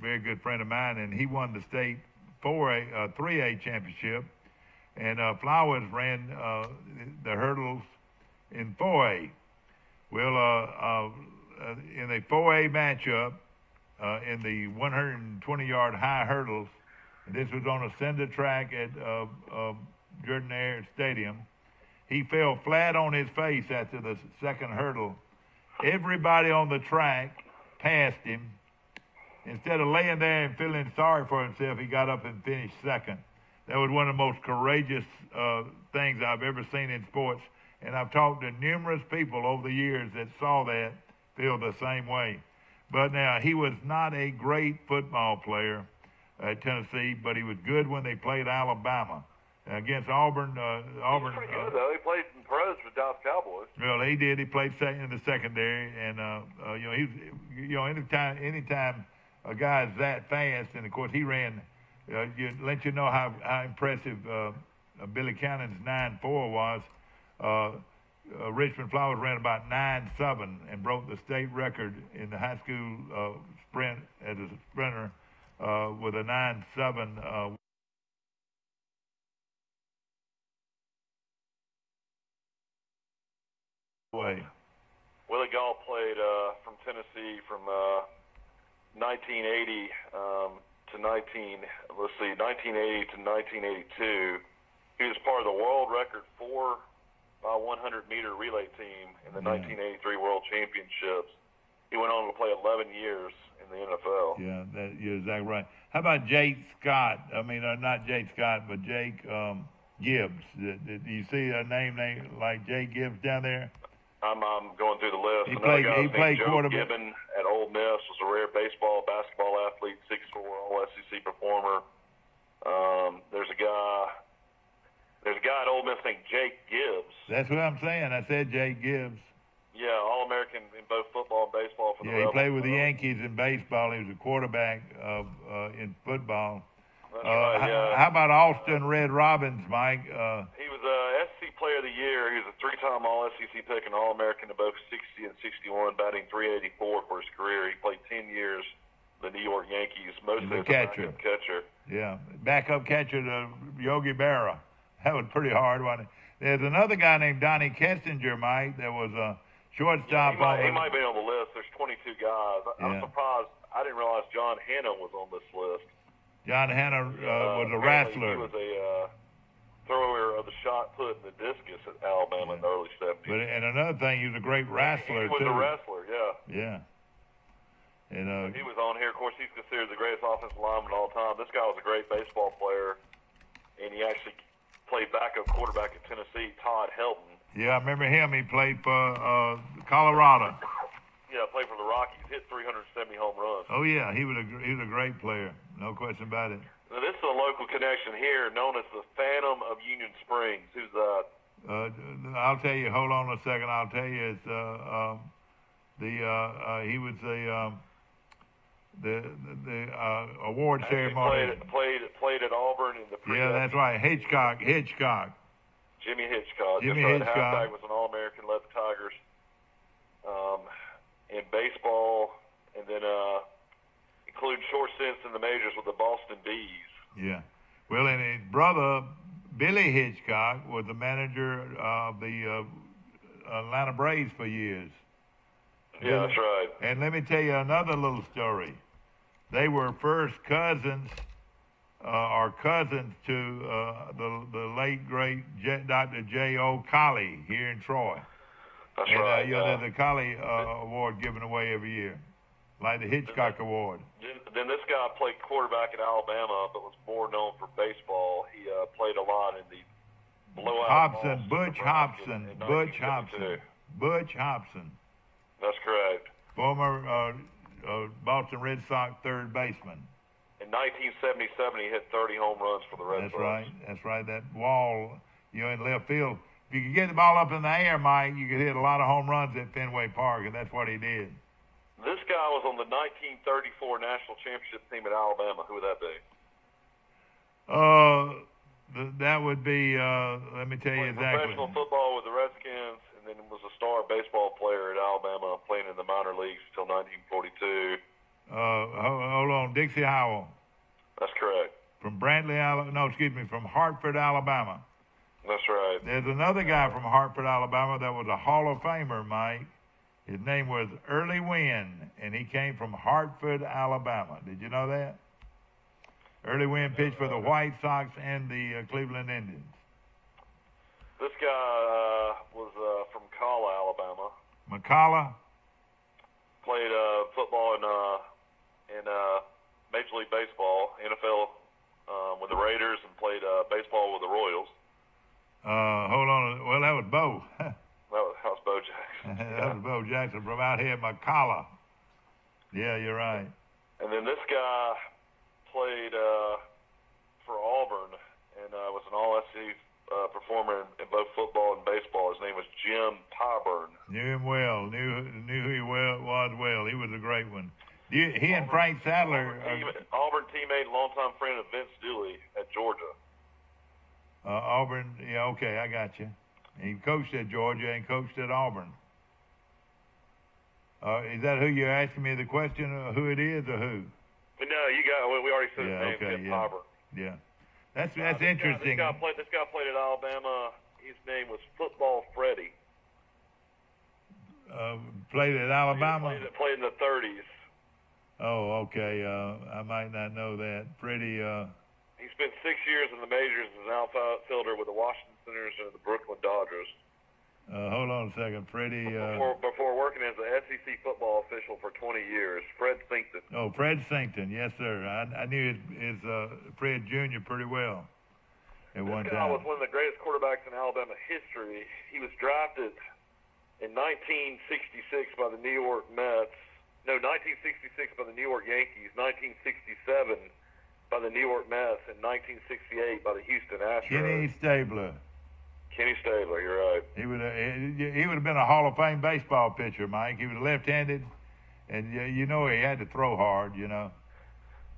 very good friend of mine, and he won the state 3A championship. And Flowers ran the hurdles in 4A. Well, in a 4A matchup, in the 120-yard high hurdles, and this was on a cinder track at Jordan-Hare Stadium, he fell flat on his face after the second hurdle. Everybody on the track passed him. Instead of laying there and feeling sorry for himself, he got up and finished second. That was one of the most courageous things I've ever seen in sports. And I've talked to numerous people over the years that saw that, feel the same way. But now, he was not a great football player at Tennessee, but he was good when they played Alabama. Against Auburn. Auburn. Pretty good, though. He played in pros with Dallas Cowboys. Well, he did. He played second in the secondary. And, anytime a guy's that fast, and, of course, he ran – let you know how impressive Billy Cannon's 9.4 was. Richmond Flowers ran about 9.7 and broke the state record in the high school sprint as a sprinter with a 9.7. Way. Willie Gall played from Tennessee from 1980 to 1980 to 1982. He was part of the world record 4x100-meter relay team in the 1983 World Championships. He went on to play 11 years in the NFL. Yeah, you're exactly right. How about Jake Scott? I mean, not Jake Scott, but Jake Gibbs. Do you see a name like Jake Gibbs down there? I'm going through the list. He played quarterback. Gibbon at Ole Miss, was a rare basketball athlete, 6'4", All-SEC performer. There's a guy at Ole Miss named Jake Gibbs. That's what I'm saying. I said Jake Gibbs. Yeah, All-American in both football and baseball for the Rebels. He played with the Yankees in baseball. He was a quarterback in football. That's right, yeah. How about Austin Red Robbins, Mike? He was a SEC Player of the Year. He was a three-time All-SEC pick and All-American in both 60 and 61, batting .384 for his career. He played 10 years the New York Yankees, mostly as a backup catcher. Yeah, backup catcher to Yogi Berra. That was pretty hard, wasn't it? There's another guy named Donnie Kessinger, Mike, that was a shortstop. He might be on the list. There's 22 guys. I'm surprised. I didn't realize John Hanna was on this list. John Hanna was a wrestler. He was a thrower of the shot put in the discus at Alabama in the early 70s. And another thing, he was a great wrestler, too. He was a wrestler, yeah. Yeah. And he was on here. Of course, he's considered the greatest offensive lineman of all time. This guy was a great baseball player, and he actually played backup quarterback at Tennessee, Todd Helton. Yeah, I remember him. He played for Colorado. Yeah, played for the Rockies, hit 370 home runs. Oh, yeah, he was a great player. No question about it. Now, this is a local connection here known as the Phantom of Union Springs. Who's that? I'll tell you. Hold on a second. I'll tell you. It's he was the award ceremony. Played at Auburn in the Yeah, that's right. Hitchcock. Jimmy Hitchcock. Jimmy Hitchcock. Halfback was an All-American, led the Tigers in the majors with the Boston Bees. Yeah. Well, and his brother, Billy Hitchcock, was the manager of the Atlanta Braves for years. Yeah, that's right. And let me tell you another little story. They were first cousins, or cousins to the late, great Dr. J.O. Colley here in Troy. That's and, right. You know, the Colley Award given away every year, like the Hitchcock Award. Then this guy played quarterback at Alabama, but was more known for baseball. He played a lot in the blowout. Butch Hobson. That's correct. Former Boston Red Sox third baseman. In 1977, he hit 30 home runs for the Red Sox. That's right. That wall, you know, in left field. If you could get the ball up in the air, Mike, you could hit a lot of home runs at Fenway Park, and that's what he did. This guy was on the 1934 National Championship team at Alabama. Who would that be? That would be, let me tell you exactly. Professional football with the Redskins, and then was a star baseball player at Alabama, playing in the minor leagues until 1942. Hold on, Dixie Howell. That's correct. From from Hartford, Alabama. That's right. There's another guy from Hartford, Alabama that was a Hall of Famer, Mike. His name was Early Wynn, and he came from Hartford, Alabama. Did you know that? Early Wynn pitched for the White Sox and the Cleveland Indians. This guy was from McCalla, Alabama. McCalla? Played football in Major League Baseball, NFL with the Raiders, and played baseball with the Royals. Hold on. Well, that was Bo. that was Bo Jackson. That was Bo Jackson from out here at McCalla. Yeah, you're right. And then this guy played for Auburn and was an all-SEC performer in both football and baseball. His name was Jim Pyburn. Knew him well. Knew who he was well. He was a great one. He and Frank Sadler. Auburn teammate, longtime friend of Vince Dooley at Georgia. Auburn, yeah, okay, I got you. He coached at Georgia and coached at Auburn. Is that who you're asking me the question? Who it is or who? No, you got. We already said his name. Okay, Jim Pyburn. Yeah, that's interesting. This guy played at Alabama. His name was Football Freddie. Played at Alabama. Played in the 30s. Oh, okay. I might not know that. Freddie. He spent 6 years in the majors as an outfielder with the Washington Senators and the Brooklyn Dodgers. Hold on a second, Freddie. Before working as an SEC football official for 20 years, Fred Sinkton. Oh, Fred Sinkton, yes, sir. I knew his Fred Jr. pretty well at one time. This guy was one of the greatest quarterbacks in Alabama history. He was drafted in 1966 by the New York Mets. No, 1966 by the New York Yankees, 1967 by the New York Mets, and 1968 by the Houston Astros. Kenny Stabler, you're right. He would have been a Hall of Fame baseball pitcher, Mike. He was left-handed, and you know he had to throw hard, you know.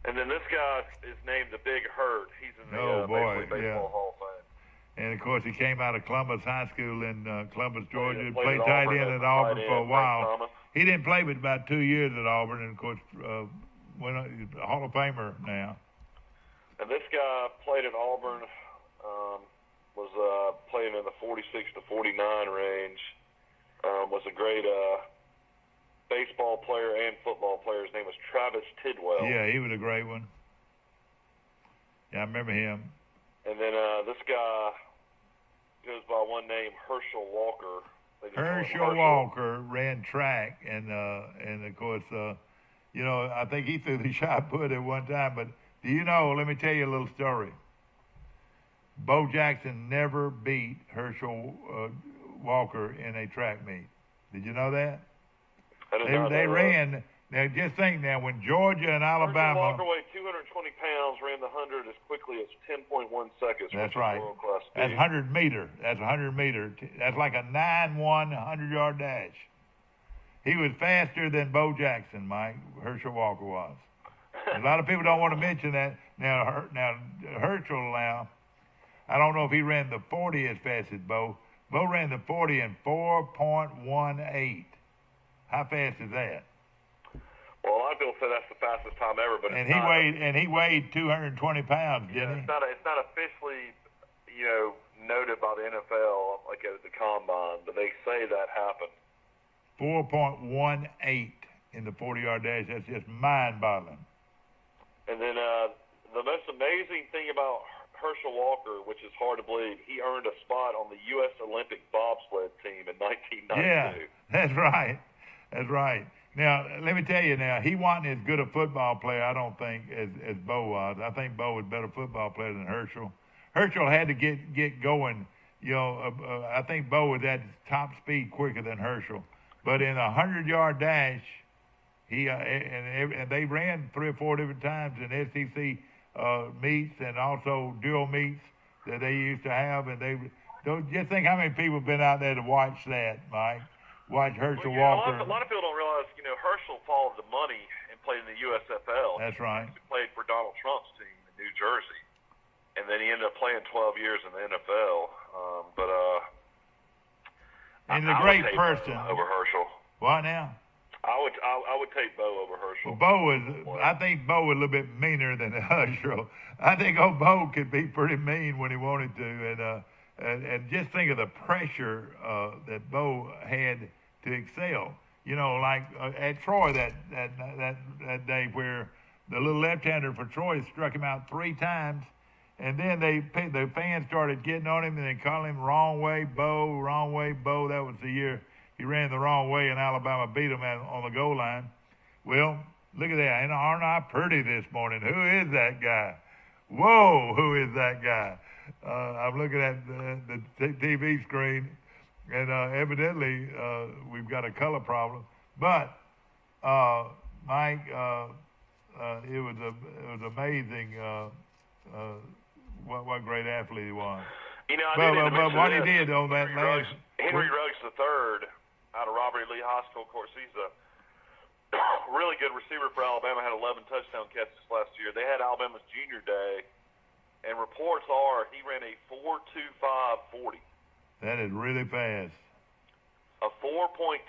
And then this guy is named the Big Hurt. He's in the Major League Baseball Hall of Fame. And, of course, he came out of Columbus High School in Columbus, Georgia. Played tight end at Auburn for a while. He didn't play but about 2 years at Auburn, and, of course, he's a Hall of Famer now. And this guy played at Auburn, was playing in the 46 to 49 range, was a great baseball player and football player. His name was Travis Tidwell. Yeah, he was a great one. Yeah, I remember him. And then this guy goes by one name, Herschel Walker. Herschel Walker ran track, and of course, you know, I think he threw the shot put at one time. But do you know? Let me tell you a little story. Bo Jackson never beat Herschel Walker in a track meet. Did you know that? They ran. Now, just think now, when Georgia and Alabama... Herschel Walker weighed 220 pounds, ran the 100 as quickly as 10.1 seconds. That's right. That's 100 meter. That's 100 meter. That's like a 9-1 100-yard dash. He was faster than Bo Jackson, Mike. Herschel Walker was. A lot of people don't want to mention that. Now Herschel, I don't know if he ran the 40 as fast as Bo. Bo ran the 40 in 4.18. How fast is that? Well, a lot of Bonneville said that's the fastest time ever, but he weighed 220 pounds, didn't he? It's not officially, noted by the NFL like at the combine, but they say that happened. 4.18 in the 40-yard dash. That's just mind-boggling. And then the most amazing thing about Herschel Walker, which is hard to believe, he earned a spot on the U.S. Olympic bobsled team in 1992. Yeah, that's right. That's right. Now, let me tell you now, he wasn't as good a football player, I don't think, as Bo was. I think Bo was a better football player than Herschel. Herschel had to get going. I think Bo was at top speed quicker than Herschel. But in a 100-yard dash, and they ran 3 or 4 different times in SEC meets and also dual meets that they used to have. And just think how many people have been out there to watch that, Mike. Watch Herschel Walker. A lot of people don't realize, Herschel followed the money and played in the USFL. That's right. He played for Donald Trump's team in New Jersey. And then he ended up playing 12 years in the NFL. And a great person. Over Herschel. What now? I would take Bo over Herschel. Well, I think Bo was a little bit meaner than Herschel. I think Bo could be pretty mean when he wanted to. And just think of the pressure that Bo had to excel. Like at Troy that day where the little left-hander for Troy struck him out 3 times. And then the fans started getting on him and they called him wrong way, Bo, wrong way, Bo. That was the year he ran the wrong way and Alabama beat him on the goal line. Well, look at that. Aren't I pretty this morning? Who is that guy? Whoa, who is that guy? I'm looking at the TV screen, and evidently we've got a color problem. But, Mike, it was amazing what great athlete he was. But what he did on that last... Henry Ruggs III out of Robert E. Lee High School, of course, he's a really good receiver for Alabama, had 11 touchdown catches last year. They had Alabama's junior day, and reports are he ran a 4.25 40. That is really fast. A 4.25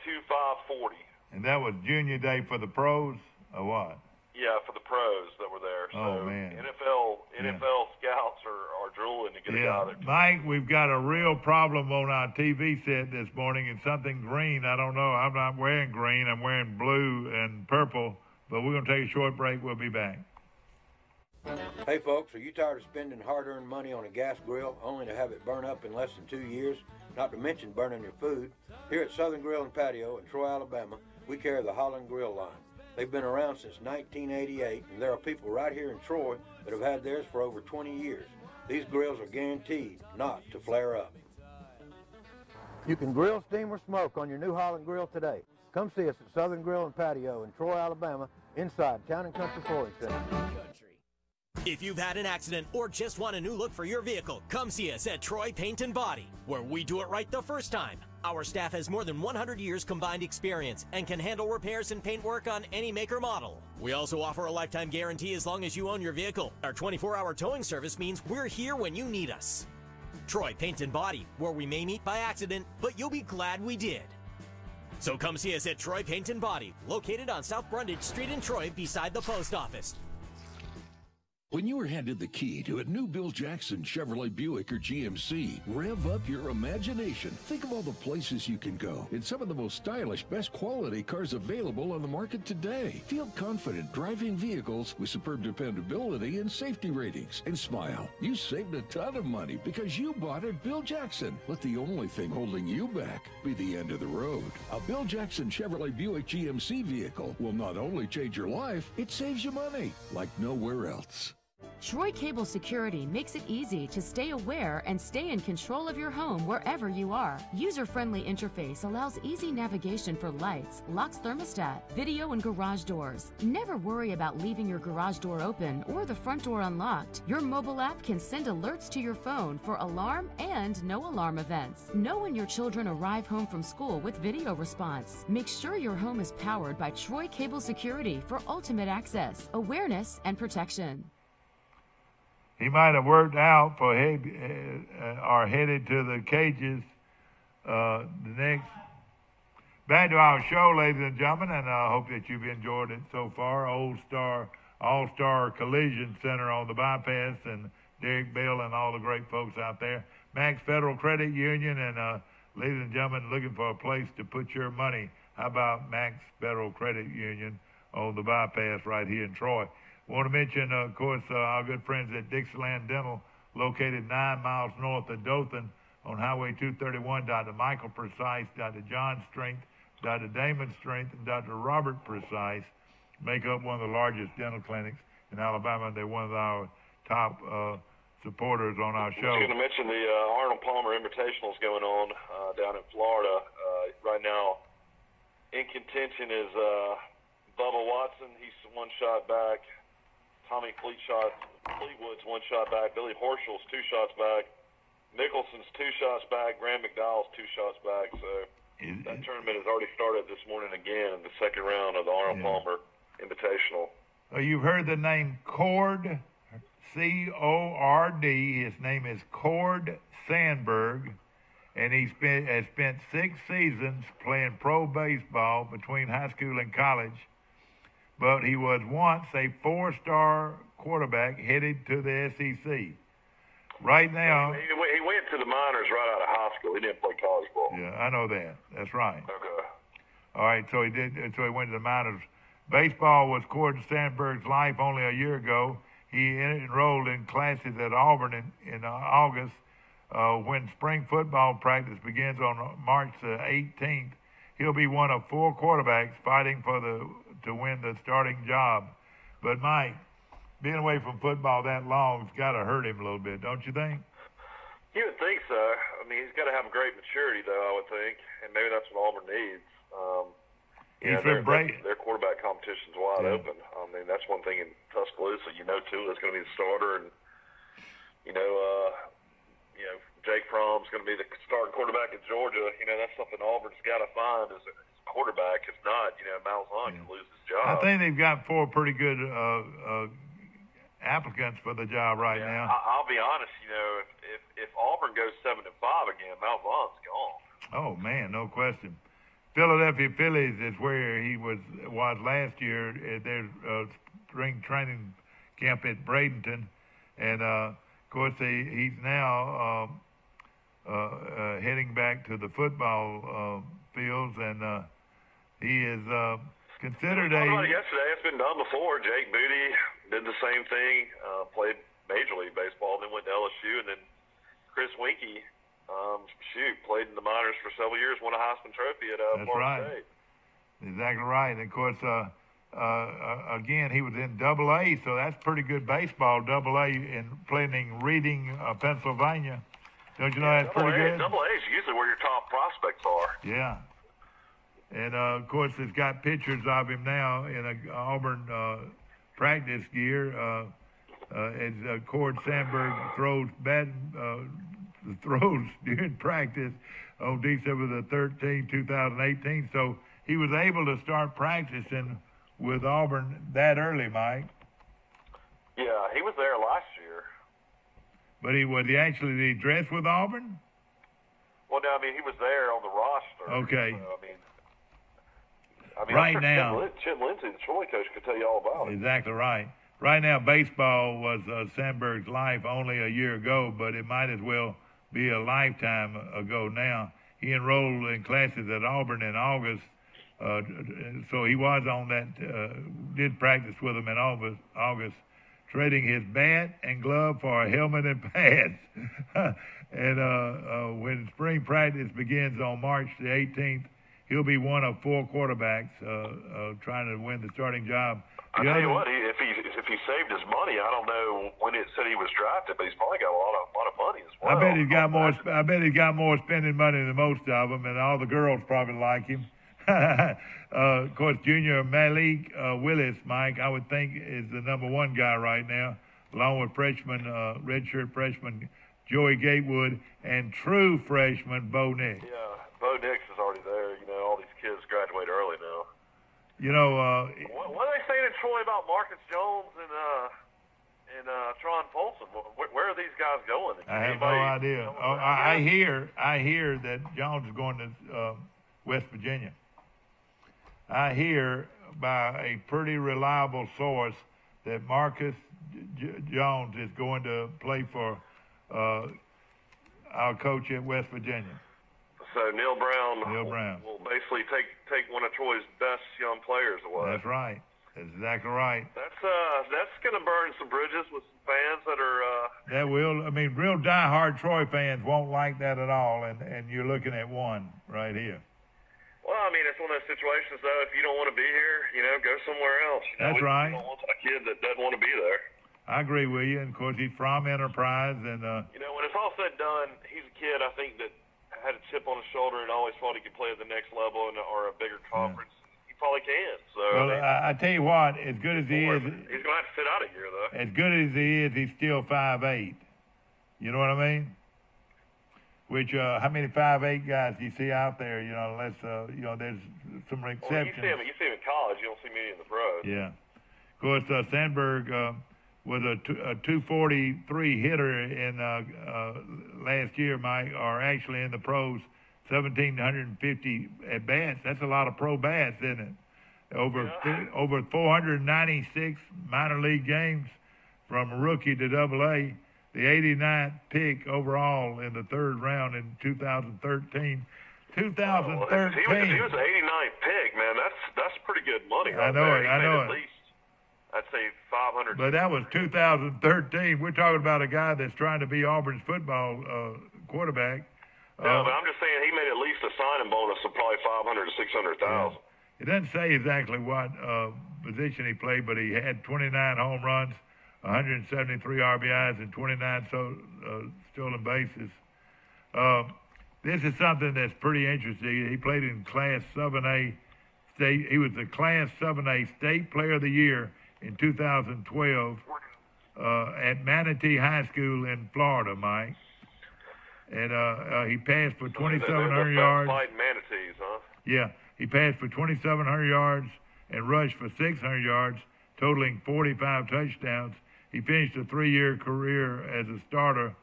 40. And that was junior day for the pros, or what? Yeah, for the pros that were there. So man. NFL scouts are drooling to get a guy there. Mike, we've got a real problem on our TV set this morning. It's something green. I don't know. I'm not wearing green. I'm wearing blue and purple. But we're going to take a short break. We'll be back. Hey, folks, are you tired of spending hard-earned money on a gas grill only to have it burn up in less than 2 years, not to mention burning your food? Here at Southern Grill and Patio in Troy, Alabama, we carry the Holland Grill line. They've been around since 1988, and there are people right here in Troy that have had theirs for over 20 years. These grills are guaranteed not to flare up. You can grill, steam, or smoke on your new Holland Grill today. Come see us at Southern Grill and Patio in Troy, Alabama, inside Town & Country Flooring Center. If you've had an accident or just want a new look for your vehicle, come see us at Troy Paint and Body, where we do it right the first time. Our staff has more than 100 years combined experience and can handle repairs and paint work on any make or model. We also offer a lifetime guarantee as long as you own your vehicle. Our 24-hour towing service means we're here when you need us. Troy Paint and Body, where we may meet by accident, but you'll be glad we did. So come see us at Troy Paint and Body, located on South Brundage Street in Troy beside the post office. When you are handed the key to a new Bill Jackson Chevrolet Buick or GMC, rev up your imagination. Think of all the places you can go in some of the most stylish, best quality cars available on the market today. Feel confident driving vehicles with superb dependability and safety ratings. And smile, you saved a ton of money because you bought at Bill Jackson. Let the only thing holding you back be the end of the road. A Bill Jackson Chevrolet Buick GMC vehicle will not only change your life, it saves you money like nowhere else. Troy Cable Security makes it easy to stay aware and stay in control of your home wherever you are. User-friendly interface allows easy navigation for lights, locks thermostat, video and garage doors. Never worry about leaving your garage door open or the front door unlocked. Your mobile app can send alerts to your phone for alarm and no alarm events. Know when your children arrive home from school with video response. Make sure your home is powered by Troy Cable Security for ultimate access, awareness, and protection. He might have worked out for or headed to the cages Back to our show, ladies and gentlemen, and I hope that you've enjoyed it so far. All-Star Collision Center on the bypass, and Derek Bill and all the great folks out there. Max Federal Credit Union, and ladies and gentlemen, looking for a place to put your money. How about Max Federal Credit Union on the bypass right here in Troy? Want to mention, of course, our good friends at Dixieland Dental, located 9 miles north of Dothan on Highway 231. Dr. Michael Precise, Dr. John Strength, Dr. Damon Strength, and Dr. Robert Precise make up one of the largest dental clinics in Alabama. They're one of our top supporters on our show. I was going to mention the Arnold Palmer Invitational is going on down in Florida right now. In contention is Bubba Watson. He's 1 shot back. Tommy Fleetwood's 1 shot back. Billy Horschel's 2 shots back. Nicholson's 2 shots back. Graham McDowell's 2 shots back. So that tournament has already started this morning again, the second round of the Arnold Palmer Invitational. You've heard the name Cord, C-O-R-D. His name is Cord Sandberg, and he has spent 6 seasons playing pro baseball between high school and college. But he was once a 4-star quarterback headed to the SEC. Right now, he went to the minors right out of high school. He didn't play college ball. Yeah, I know that. That's right. Okay. All right, so he did. So he went to the minors. Baseball was Cord Sandberg's life only a year ago. He enrolled in classes at Auburn in August. When spring football practice begins on March the 18th, he'll be one of 4 quarterbacks fighting to win the starting job. But Mike, being away from football that long has got to hurt him a little bit, don't you think? You would think so. I mean, he's got to have great maturity, though, I would think, and maybe that's what Auburn needs. Their quarterback competition's wide open. I mean, that's one thing in Tuscaloosa. Tua's going to be the starter, and Jake Fromm's going to be the starting quarterback at Georgia. That's something Auburn's got to find as a quarterback. If not, Malzahn can lose his job. I think they've got 4 pretty good applicants for the job right now. I'll be honest. If Auburn goes 7-5 again, Malzahn's gone. Oh man, no question. Philadelphia Phillies is where he was last year at their spring training camp at Bradenton, and of course he's now heading back to the football fields, and he is considered yesterday, it's been done before. Jake Booty did the same thing, played Major League Baseball, then went to LSU, and then Chris Winkie, played in the minors for several years, won a Heisman Trophy at Florida State. Exactly right. And of course, again, he was in Double-A, so that's pretty good baseball, Double-A, and playing in Reading, Pennsylvania. Don't you know that's pretty good? Double-A is usually where your top prospects are. Yeah. And, of course, it's got pictures of him now in a Auburn practice gear as Cord Sandberg throws during practice on December the 13th, 2018. So he was able to start practicing with Auburn that early, Mike. Yeah, he was there last year. But did he dress with Auburn? Well, no, I mean, he was there on the roster. Okay. So, I mean, right now, Chip Lindsey, the Troy coach, could tell you all about it. Exactly right. Right now, baseball was Sandberg's life only a year ago, but it might as well be a lifetime ago now. He enrolled in classes at Auburn in August, so he was on that, did practice with him in August, trading his bat and glove for a helmet and pads. And when spring practice begins on March the 18th, he'll be one of 4 quarterbacks trying to win the starting job. I tell you what, if he saved his money, I don't know when it said he was drafted, but he's probably got a lot of money as well. I bet he's got more. I bet he's got more spending money than most of them, and all the girls probably like him. Of course, junior Malik Willis, Mike, I would think is the number 1 guy right now, along with freshman, redshirt freshman Joey Gatewood and true freshman Bo Nix. Yeah, Bo Nix is already there. All these kids graduate early now. What are they saying in Troy about Marcus Jones and Tron Polson? Where are these guys going? I have no idea. I hear that Jones is going to West Virginia. I hear by a pretty reliable source that Marcus Jones is going to play for our coach at West Virginia. So Neil Brown will basically take one of Troy's best young players away. That's right. That's exactly right. That's going to burn some bridges with some fans that are. That will. I mean, real diehard Troy fans won't like that at all, and you're looking at one right here. Well, I mean, it's one of those situations, though. If you don't want to be here, go somewhere else. That's right. You don't want a kid that doesn't want to be there. I agree with you. And of course, he's from Enterprise, and when it's all said and done, he's a kid I think that had a chip on his shoulder and always thought he could play at the next level or a bigger conference. Yeah. He probably can. So well, I tell you what, as good as he is, he's going to have to sit out a year, though. As good as he is, he's still 5'8". You know what I mean? Which how many 5'8" guys do you see out there? Unless there's some exceptions. Well, you see him in college. You don't see many in the pros. Yeah. Of course, Sandberg was a 243 hitter in last year, Mike, or actually in the pros, 1,750 at bats. That's a lot of pro bats, isn't it? Over 496 minor league games from rookie to AA. The 89th pick overall in the third round in 2013. 2013. He was an 89th pick, man. That's pretty good money. I know it. I know it. At least, I'd say 500. But that was 2013. We're talking about a guy that's trying to be Auburn's football quarterback. No, but I'm just saying he made at least a signing bonus of probably 500 to 600,000. It doesn't say exactly what position he played, but he had 29 home runs, 173 RBIs, and 29 stolen bases. This is something that's pretty interesting. He played in Class 7A state. He was the Class 7A State Player of the Year in 2012 at Manatee High School in Florida, Mike. And he passed for 2,700 yards. Manatees, huh? Yeah, he passed for 2,700 yards and rushed for 600 yards, totaling 45 touchdowns. He finished a 3-year career as a starter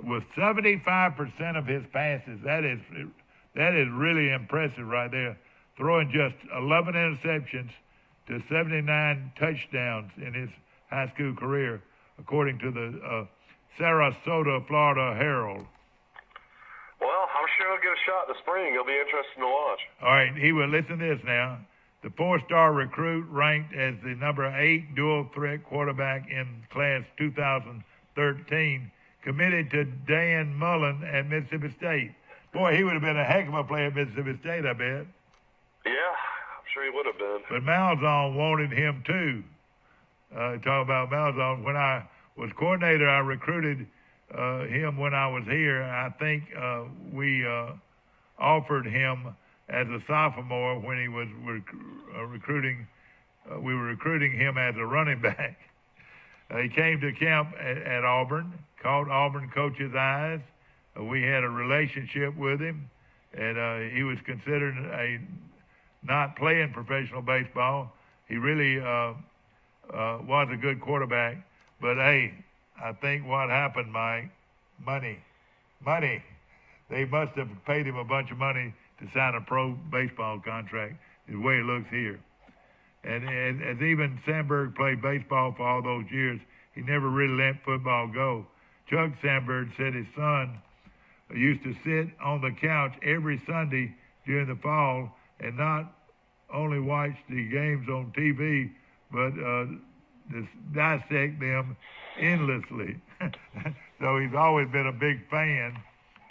with 75% of his passes. That is really impressive right there. Throwing just 11 interceptions to 79 touchdowns in his high school career, according to the Sarasota, Florida Herald. Well, I'm sure he'll get a shot in the spring. It'll be interesting to watch. All right, he will. Listen to this now. The 4-star recruit ranked as the number 8 dual threat quarterback in class 2013, committed to Dan Mullen at Mississippi State. Boy, he would have been a heck of a player at Mississippi State, I bet. Yeah, I'm sure he would have been. But Malzahn wanted him too. Talk about Malzahn. When I was coordinator, I recruited him when I was here. I think we offered him as a sophomore when he was recruiting. We were recruiting him as a running back. He came to camp at Auburn, caught Auburn coach's eyes. We had a relationship with him, and he was considered not playing professional baseball. He really was a good quarterback. But, hey, I think what happened, Mike, money. They must have paid him a bunch of money to sign a pro baseball contract, the way it looks here. And as even Sandberg played baseball for all those years, he never really let football go. Chuck Sandberg said his son used to sit on the couch every Sunday during the fall and not only watch the games on TV, but dissect them endlessly. So he's always been a big fan.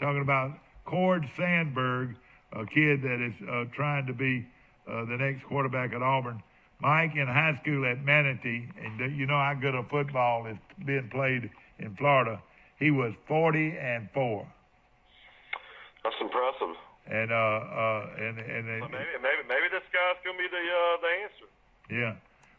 Talking about Cord Sandberg, a kid that is trying to be the next quarterback at Auburn. Mike in high school at Manatee, and you know how good a football is being played in Florida. He was 40-4. That's impressive. And well, maybe this guy's gonna be the answer. Yeah.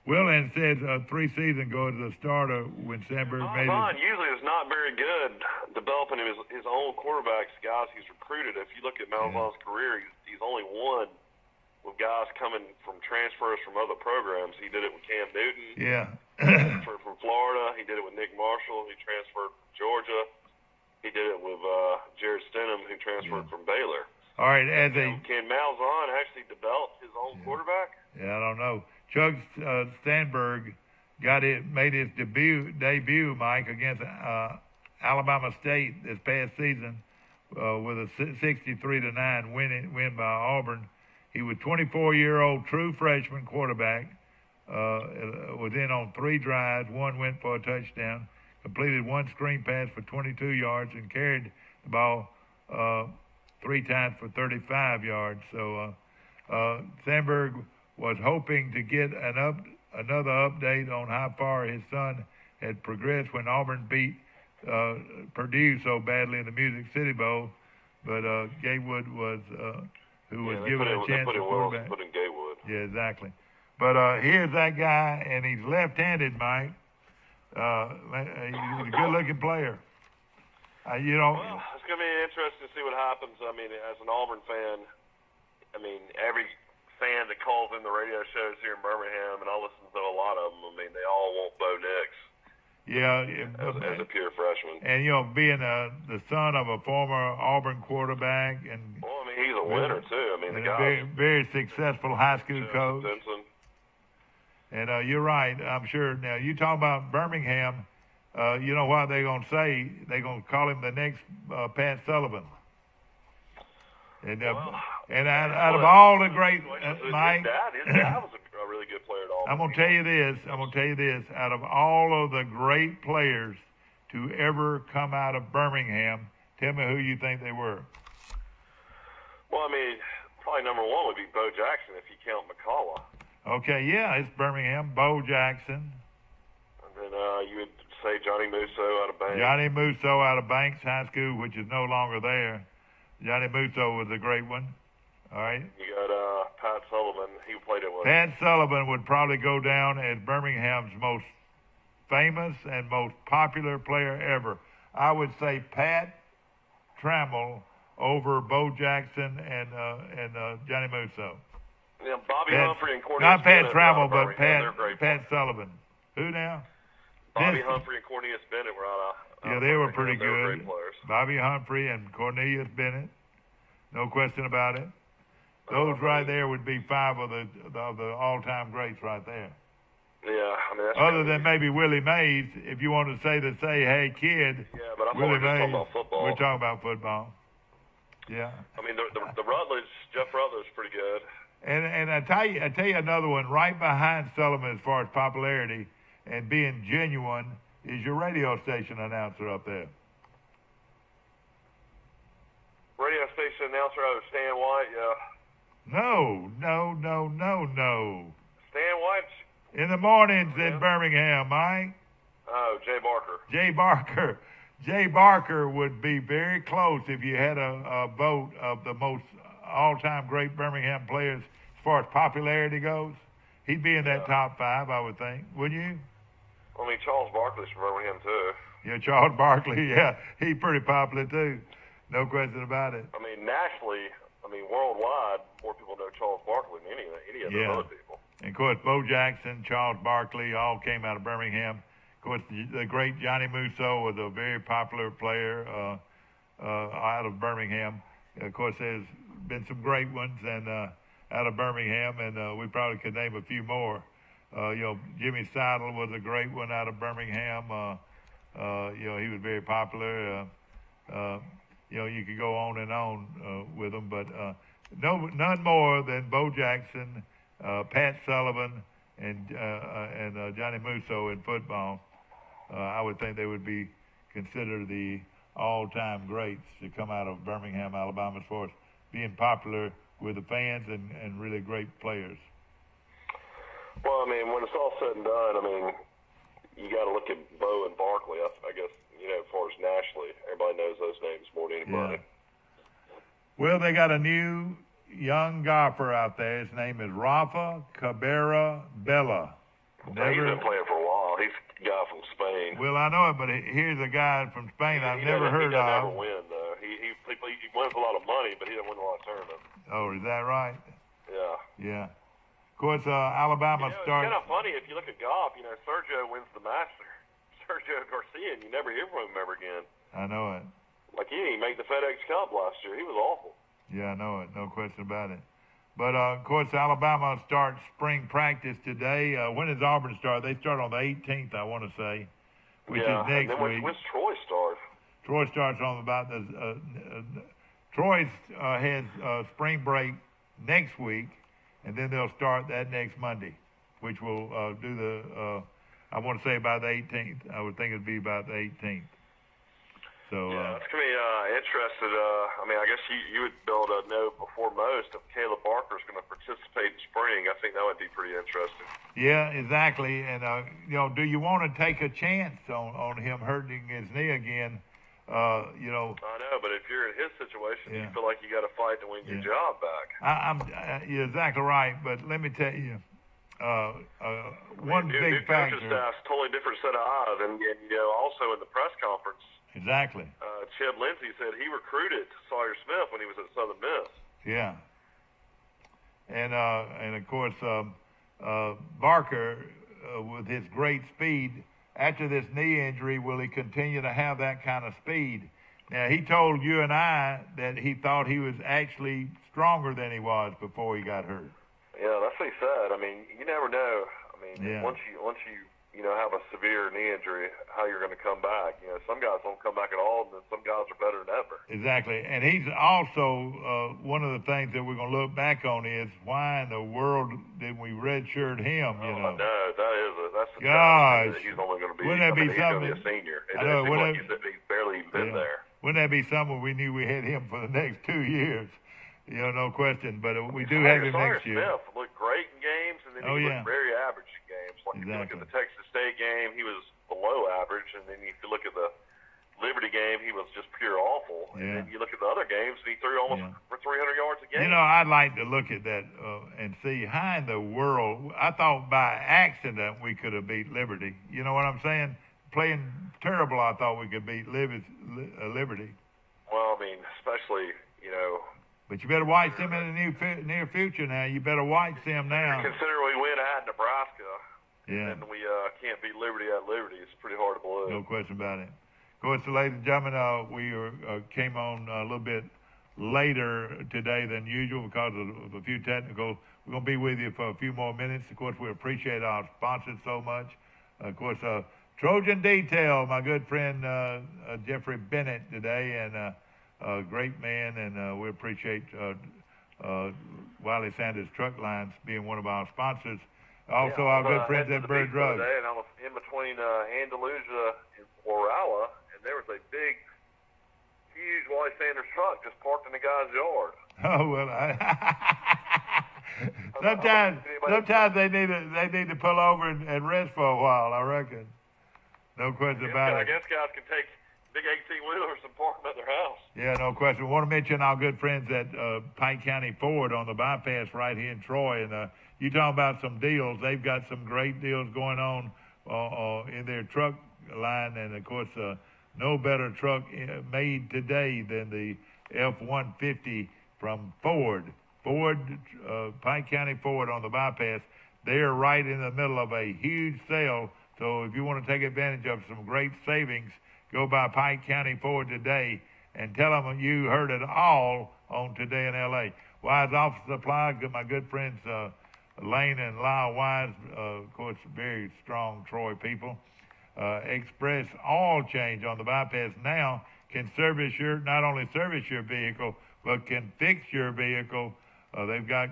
Will and says 3 seasons ago as a starter when Sandberg made it. Usually is not very good developing his own quarterbacks, guys he's recruited. If you look at Malzahn's career, he's only won with guys coming from transfers from other programs. He did it with Cam Newton. Yeah. He transferred from Florida. He did it with Nick Marshall. He transferred from Georgia. He did it with Jared Stenham, who transferred from Baylor. All right, as can Malzahn actually develop his own quarterback? Yeah, I don't know. Chuck Stanberg made his debut, Mike, against Alabama State this past season with a 63-9 win by Auburn. He was 24-year-old true freshman quarterback. Was in on 3 drives. 1 went for a touchdown. Completed 1 screen pass for 22 yards and carried the ball 3 times for 35 yards. So Sandberg was hoping to get another update on how far his son had progressed when Auburn beat Purdue so badly in the Music City Bowl. But Gatewood was who was given a chance to quarterback. Put in Gatewood. Yeah, exactly. But here's that guy, and he's left-handed, Mike. He's a good-looking player. Well, it's going to be interesting to see what happens. I mean, as an Auburn fan, I mean, every fan that calls in the radio shows here in Birmingham, and I listen to a lot of them, I mean, they all want Bo Nix. Yeah. As a pure freshman. And, being the son of a former Auburn quarterback. And well, I mean, he's a winner, too. I mean, the guy. Very, very successful high school coach. Simpson. And you're right, I'm sure. Now, you talk about Birmingham, you know what they're going to say? They're going to call him the next Pat Sullivan. And out of all the great, Mike, his dad was a really good player at Auburn. I'm going to tell you this. Out of all of the great players to ever come out of Birmingham, tell me who you think they were. Well, I mean, probably number 1 would be Bo Jackson if you count McCullough. Okay, yeah, it's Birmingham. Bo Jackson. And then you would say Johnny Musso out of Banks. Johnny Musso out of Banks High School, which is no longer there. Johnny Musso was a great one. All right. You got Pat Sullivan. He played it with. Pat Sullivan would probably go down as Birmingham's most famous and most popular player ever. I would say Pat Trammell over Bo Jackson and Johnny Musso. Yeah, Bobby Humphrey and Cornelius Not Pat Bennett. Trammell, but Pat Sullivan. Who now? Bobby Humphrey and Cornelius Bennett were out of. Yeah, they were pretty They were good. great players. Bobby Humphrey and Cornelius Bennett. No question about it. Those right there would be 5 of the all-time greats right there. Yeah, I mean, that's other than maybe Willie Mays, if you want to say, hey, kid. Yeah, but I'm Willie Mays, talking about football. We're talking about football. Yeah. I mean, the Rutledge, Jeff Rutledge, is pretty good. And I tell you another one right behind Sullivan as far as popularity and being genuine is your radio station announcer up there. Radio station announcer, Stan White, yeah. No. Stan White? In the mornings in Birmingham, Mike. Oh, Jay Barker. Jay Barker would be very close if you had a vote of the most all-time great Birmingham players as far as popularity goes. He'd be in that top 5, I would think. Wouldn't you? I mean, Charles Barkley's from Birmingham, too. Yeah, Charles Barkley, yeah. He's pretty popular, too. No question about it. I mean, nationally, worldwide, more people know Charles Barkley than any of those other people. And, of course, Bo Jackson, Charles Barkley all came out of Birmingham. Of course, the great Johnny Musso was a very popular player out of Birmingham. Of course, there's been some great ones and out of Birmingham, and we probably could name a few more. Jimmy Seidel was a great one out of Birmingham. He was very popular. You could go on and on with them, but none more than Bo Jackson, Pat Sullivan, and Johnny Musso in football. I would think they would be considered the all-time greats to come out of Birmingham, Alabama, as far as being popular with the fans and really great players. Well, I mean, when it's all said and done, you got to look at Bo and Barkley. I guess, as far as nationally, everybody knows those names more than anybody. Yeah. Well, they got a new young golfer out there. His name is Rafa Cabrera Bella. He's been playing for a while. He's a guy from Spain. Well, I know it, but here's a guy from Spain I've never heard of. He doesn't ever win, though. He wins a lot of money, but he doesn't win a lot of tournaments. Oh, is that right? Yeah. Yeah. Of course, Alabama starts. It's kind of funny if you look at golf. Sergio wins the Masters. Sergio Garcia, and you never hear from him ever again. I know it. Like, he didn't even make the FedEx Cup last year. He was awful. Yeah, I know it. No question about it. But, of course, Alabama starts spring practice today. When does Auburn start? They start on the 18th, I want to say, which is next and then week. When's Troy start? Troy starts on about the Troy has spring break next week, and then they'll start that next Monday, which will do the, I want to say about the 18th. I would think it'd be about the 18th. So, yeah, it's going to be interested. I mean, I guess you would be able to know before most if Caleb Barker is going to participate in spring. I think that would be pretty interesting. Yeah, exactly. And, do you want to take a chance on him hurting his knee again? I know, but if you're in his situation, you feel like you got to fight to win your job back. You're exactly right, but let me tell you, one big factor. Coaching staff's totally different set of eyes, and also in the press conference. Exactly. Chip Lindsey said he recruited Sawyer Smith when he was at Southern Miss. Yeah. And of course, Barker, with his great speed, after this knee injury, will he continue to have that kind of speed? Now, he told you and I that he thought he was actually stronger than he was before he got hurt. Yeah, that's what he said. I mean, you never know. I mean, once you have a severe knee injury, how you're going to come back. Some guys don't come back at all, and then some guys are better than ever. Exactly. And he's also, one of the things that we're going to look back on is why in the world did we redshirt him, I know. That's the gosh. that he's only going to be, wouldn't that be he's something? going to be a senior. I know, he's barely been there. Wouldn't that be something we knew we had him for the next 2 years? No question. But we do have him next year. Smith looked great in games, and then he looked very average in games. Like if you look at the Texas State game, he was below average, and then if you look at the Liberty game, he was just pure awful. And then you look at the other games, and he threw almost for 300 yards a game. I'd like to look at that and see how in the world. I thought by accident we could have beat Liberty. You know what I'm saying? Playing terrible, I thought we could beat Liberty. Well, I mean, especially, But you better watch them in the near future now. You better watch them now. Consider we win at Nebraska. Yeah. And we can't beat Liberty at Liberty. It's pretty hard to believe. No question about it. Of course, ladies and gentlemen, we came on a little bit later today than usual because of a few technical. We're going to be with you for a few more minutes. Of course, we appreciate our sponsors so much. Of course, Trojan Detail, my good friend Jeffrey Bennett today, and a great man, and we appreciate Wiley Sanders Truck Lines being one of our sponsors. Also, our good friends at Bird Drugs. And I was in between Andalusia and Florala, and there was a big, huge Wiley Sanders truck just parked in the guy's yard. Oh well, sometimes they need to pull over and rest for a while. I reckon. No question about it. I guess guys can take big 18-wheelers and park them at their house. Yeah, no question. I want to mention our good friends at Pike County Ford on the bypass right here in Troy. And you talking about some deals. They've got some great deals going on in their truck line. And, of course, no better truck made today than the F-150 from Ford. Pike County Ford on the bypass. They're right in the middle of a huge sale. So if you want to take advantage of some great savings, go by Pike County Ford today and tell them you heard it all on Today in L.A. Wise Office Supply, my good friends Lane and Lyle Wise, of course, very strong Troy people. Express Oil Change on the bypass now can not only service your vehicle, but can fix your vehicle. They've got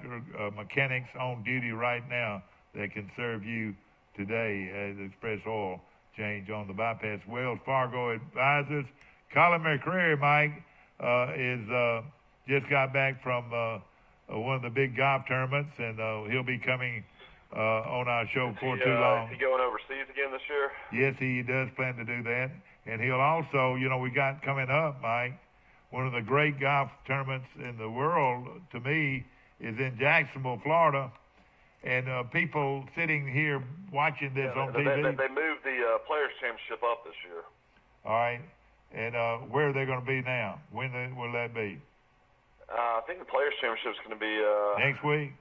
mechanics on duty right now that can serve you today at Express Oil Change on the bypass. Wells Fargo Advisors. Colin McCreary, Mike, just got back from one of the big golf tournaments, and he'll be coming on our show before too long. Is he going overseas again this year? Yes, he does plan to do that. And he'll also, we got coming up, Mike, one of the great golf tournaments in the world, to me, is in Jacksonville, Florida. And people sitting here watching this on TV. They moved the Players' Championship up this year. All right. And where are they going to be now? When will that be? I think the Players' Championship is going to be next week.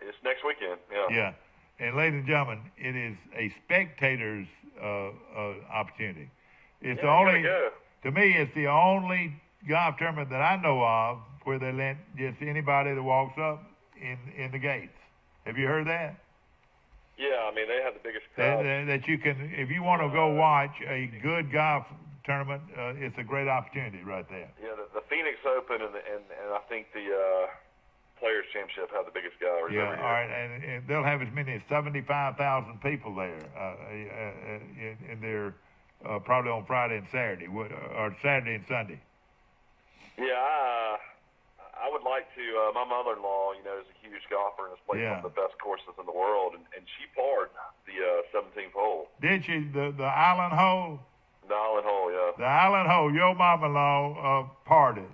It's next weekend. Yeah. Yeah. And ladies and gentlemen, it is a spectator's opportunity. It's the only. To me, it's the only golf tournament that I know of where they let just anybody that walks up in the gates. Have you heard that? Yeah, I mean, they have the biggest crowd. That you can, if you want to go watch a good golf tournament, it's a great opportunity right there. Yeah, the Phoenix Open and I think the Players Championship have the biggest galleries every year. All right, and they'll have as many as 75,000 people there in their probably on Friday and Saturday, or Saturday and Sunday. Yeah, I would like to. My mother-in-law, is a huge golfer and has played some of the best courses in the world, and she parred the 17th hole. Did she? The island hole? The island hole, yeah. The island hole. Your mama-in-law parred it.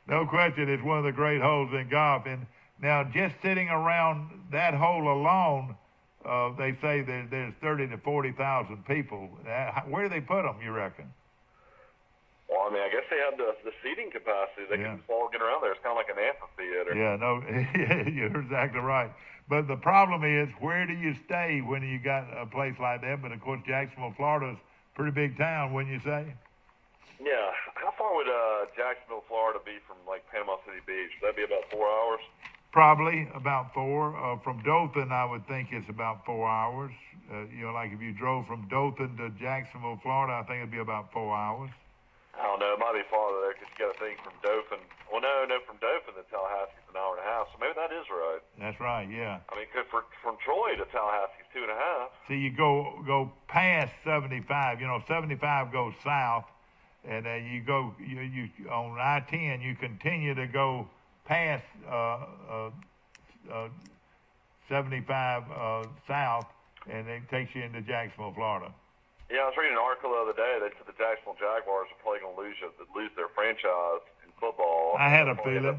No question, it's one of the great holes in golf. And now, just sitting around that hole alone, they say there's 30 to 40,000 people. Where do they put them, you reckon? Well, I mean, I guess they have the seating capacity. They can just all get around there. It's kind of like an amphitheater. Yeah, no, you're exactly right. But the problem is, where do you stay when you got a place like that? But, of course, Jacksonville, Florida's a pretty big town, wouldn't you say? Yeah. How far would Jacksonville, Florida be from, like, Panama City Beach? Would that be about 4 hours? Probably about 4. From Dothan, I would think it's about 4 hours. Like if you drove from Dothan to Jacksonville, Florida, I think it'd be about 4 hours. I don't know. It might be farther there because you got to think from Dothan. Well, no, from Dothan to Tallahassee's an hour and a half, so maybe that is right. That's right, yeah. I mean, from Troy to Tallahassee's 2.5. See, you go past 75. 75 goes south, and you go you on I-10. You continue to go past 75 south, and it takes you into Jacksonville, Florida. Yeah, I was reading an article the other day. They said the Jacksonville Jaguars are probably going to lose their franchise in football. I had a feeling.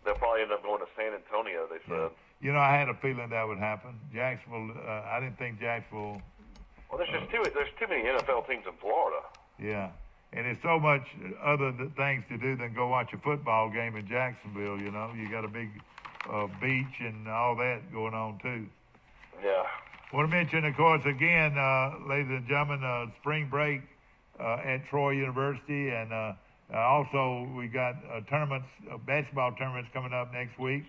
They'll probably end up going to San Antonio, they said. Yeah. I had a feeling that would happen. Jacksonville, I didn't think Jacksonville. Well, there's too many NFL teams in Florida. Yeah, and there's so much other things to do than go watch a football game in Jacksonville. You got a big beach and all that going on too. Yeah. I want to mention, of course, again, ladies and gentlemen, spring break at Troy University, and also we got tournaments, basketball tournaments coming up next week.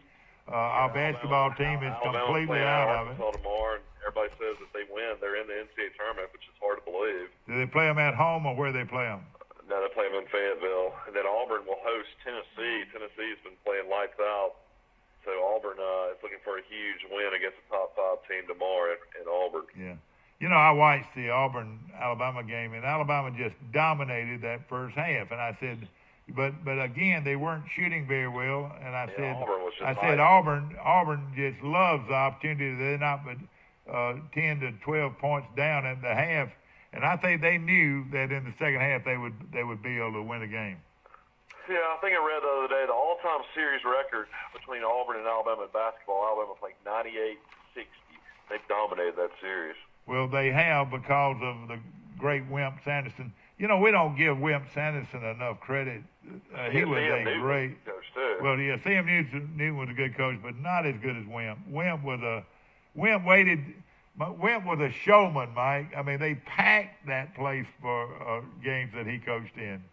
Our basketball team is completely out of it. Tomorrow, and everybody says if they win, they're in the NCAA tournament, which is hard to believe. Do they play them at home or where do they play them? No, they play them in Fayetteville. And then Auburn will host Tennessee. Tennessee's been playing lights out. So Auburn is looking for a huge win against the top 5 team tomorrow in Auburn. Yeah. I watched the Auburn-Alabama game, and Alabama just dominated that first half. And I said, but again, they weren't shooting very well. And I said Auburn just loves the opportunity. They're not but 10 to 12 points down at the half. And I think they knew that in the second half they would be able to win a game. Yeah, I think I read the other day the all-time series record between Auburn and Alabama in basketball. Alabama's like 98-60. They've dominated that series. Well, they have because of the great Wimp Sanderson. We don't give Wimp Sanderson enough credit. He was a great coach too. Well, yeah, Sam Newton was a good coach, but not as good as Wimp. Wimp was a showman, Mike. I mean, they packed that place for games that he coached in.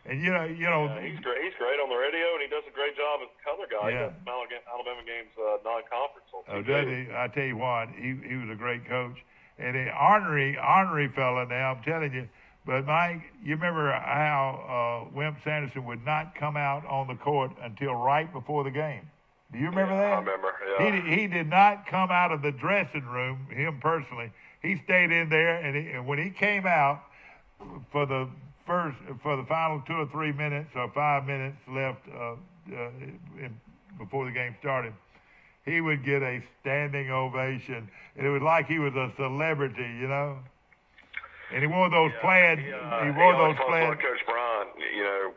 And he's great on the radio, and he does a great job as a color guy. Yeah. He does Alabama games non-conference on TV. Does he? I tell you what, he was a great coach. And the ornery fella now, I'm telling you. But Mike, you remember how Wimp Sanderson would not come out on the court until right before the game. Do you remember that? I remember. Yeah. He did not come out of the dressing room, him personally. He stayed in there, and when he came out for the final 2 or 3 minutes or 5 minutes left before the game started, he would get a standing ovation, and it was like he was a celebrity, And he wore those plaid. He wore those plaid. Coach Bryant,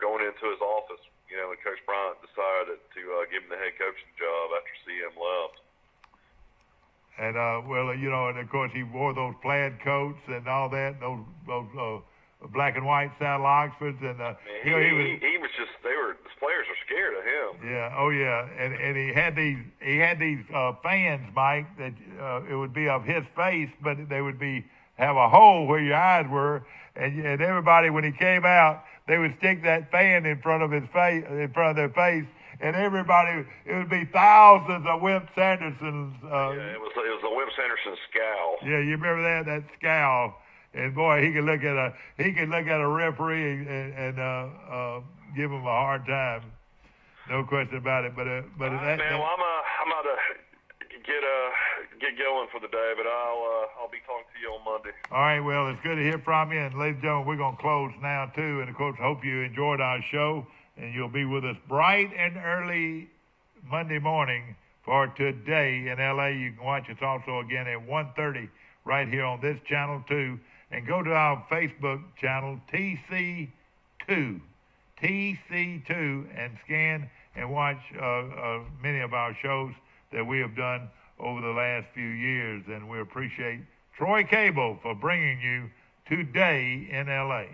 going into his office, when Coach Bryant decided to give him the head coaching job after CM left. And and of course he wore those plaid coats and all that. Those black and white saddle Oxfords, and he was just the players were scared of him. Yeah, oh yeah, and he had these fans, Mike, that it would be of his face, but they would have a hole where your eyes were, and everybody when he came out, they would stick that fan in front of his face, in front of their face, and everybody, it would be thousands of Wimp Sandersons. It was the Wimp Sanderson scowl. Yeah, you remember that scowl, and boy, he could look at a referee and give him a hard time. No question about it. But man, well, I'm about to get going for the day, but I'll be talking to you on Monday. All right, well, it's good to hear from you, and ladies and gentlemen, we're gonna close now too. And of course, hope you enjoyed our show, and you'll be with us bright and early Monday morning for Today in LA. You can watch us also again at 1:30 right here on this channel too, and go to our Facebook channel TC2. TC2 and scan and watch many of our shows that we have done over the last few years, and we appreciate Troy Cable for bringing you Today in LA.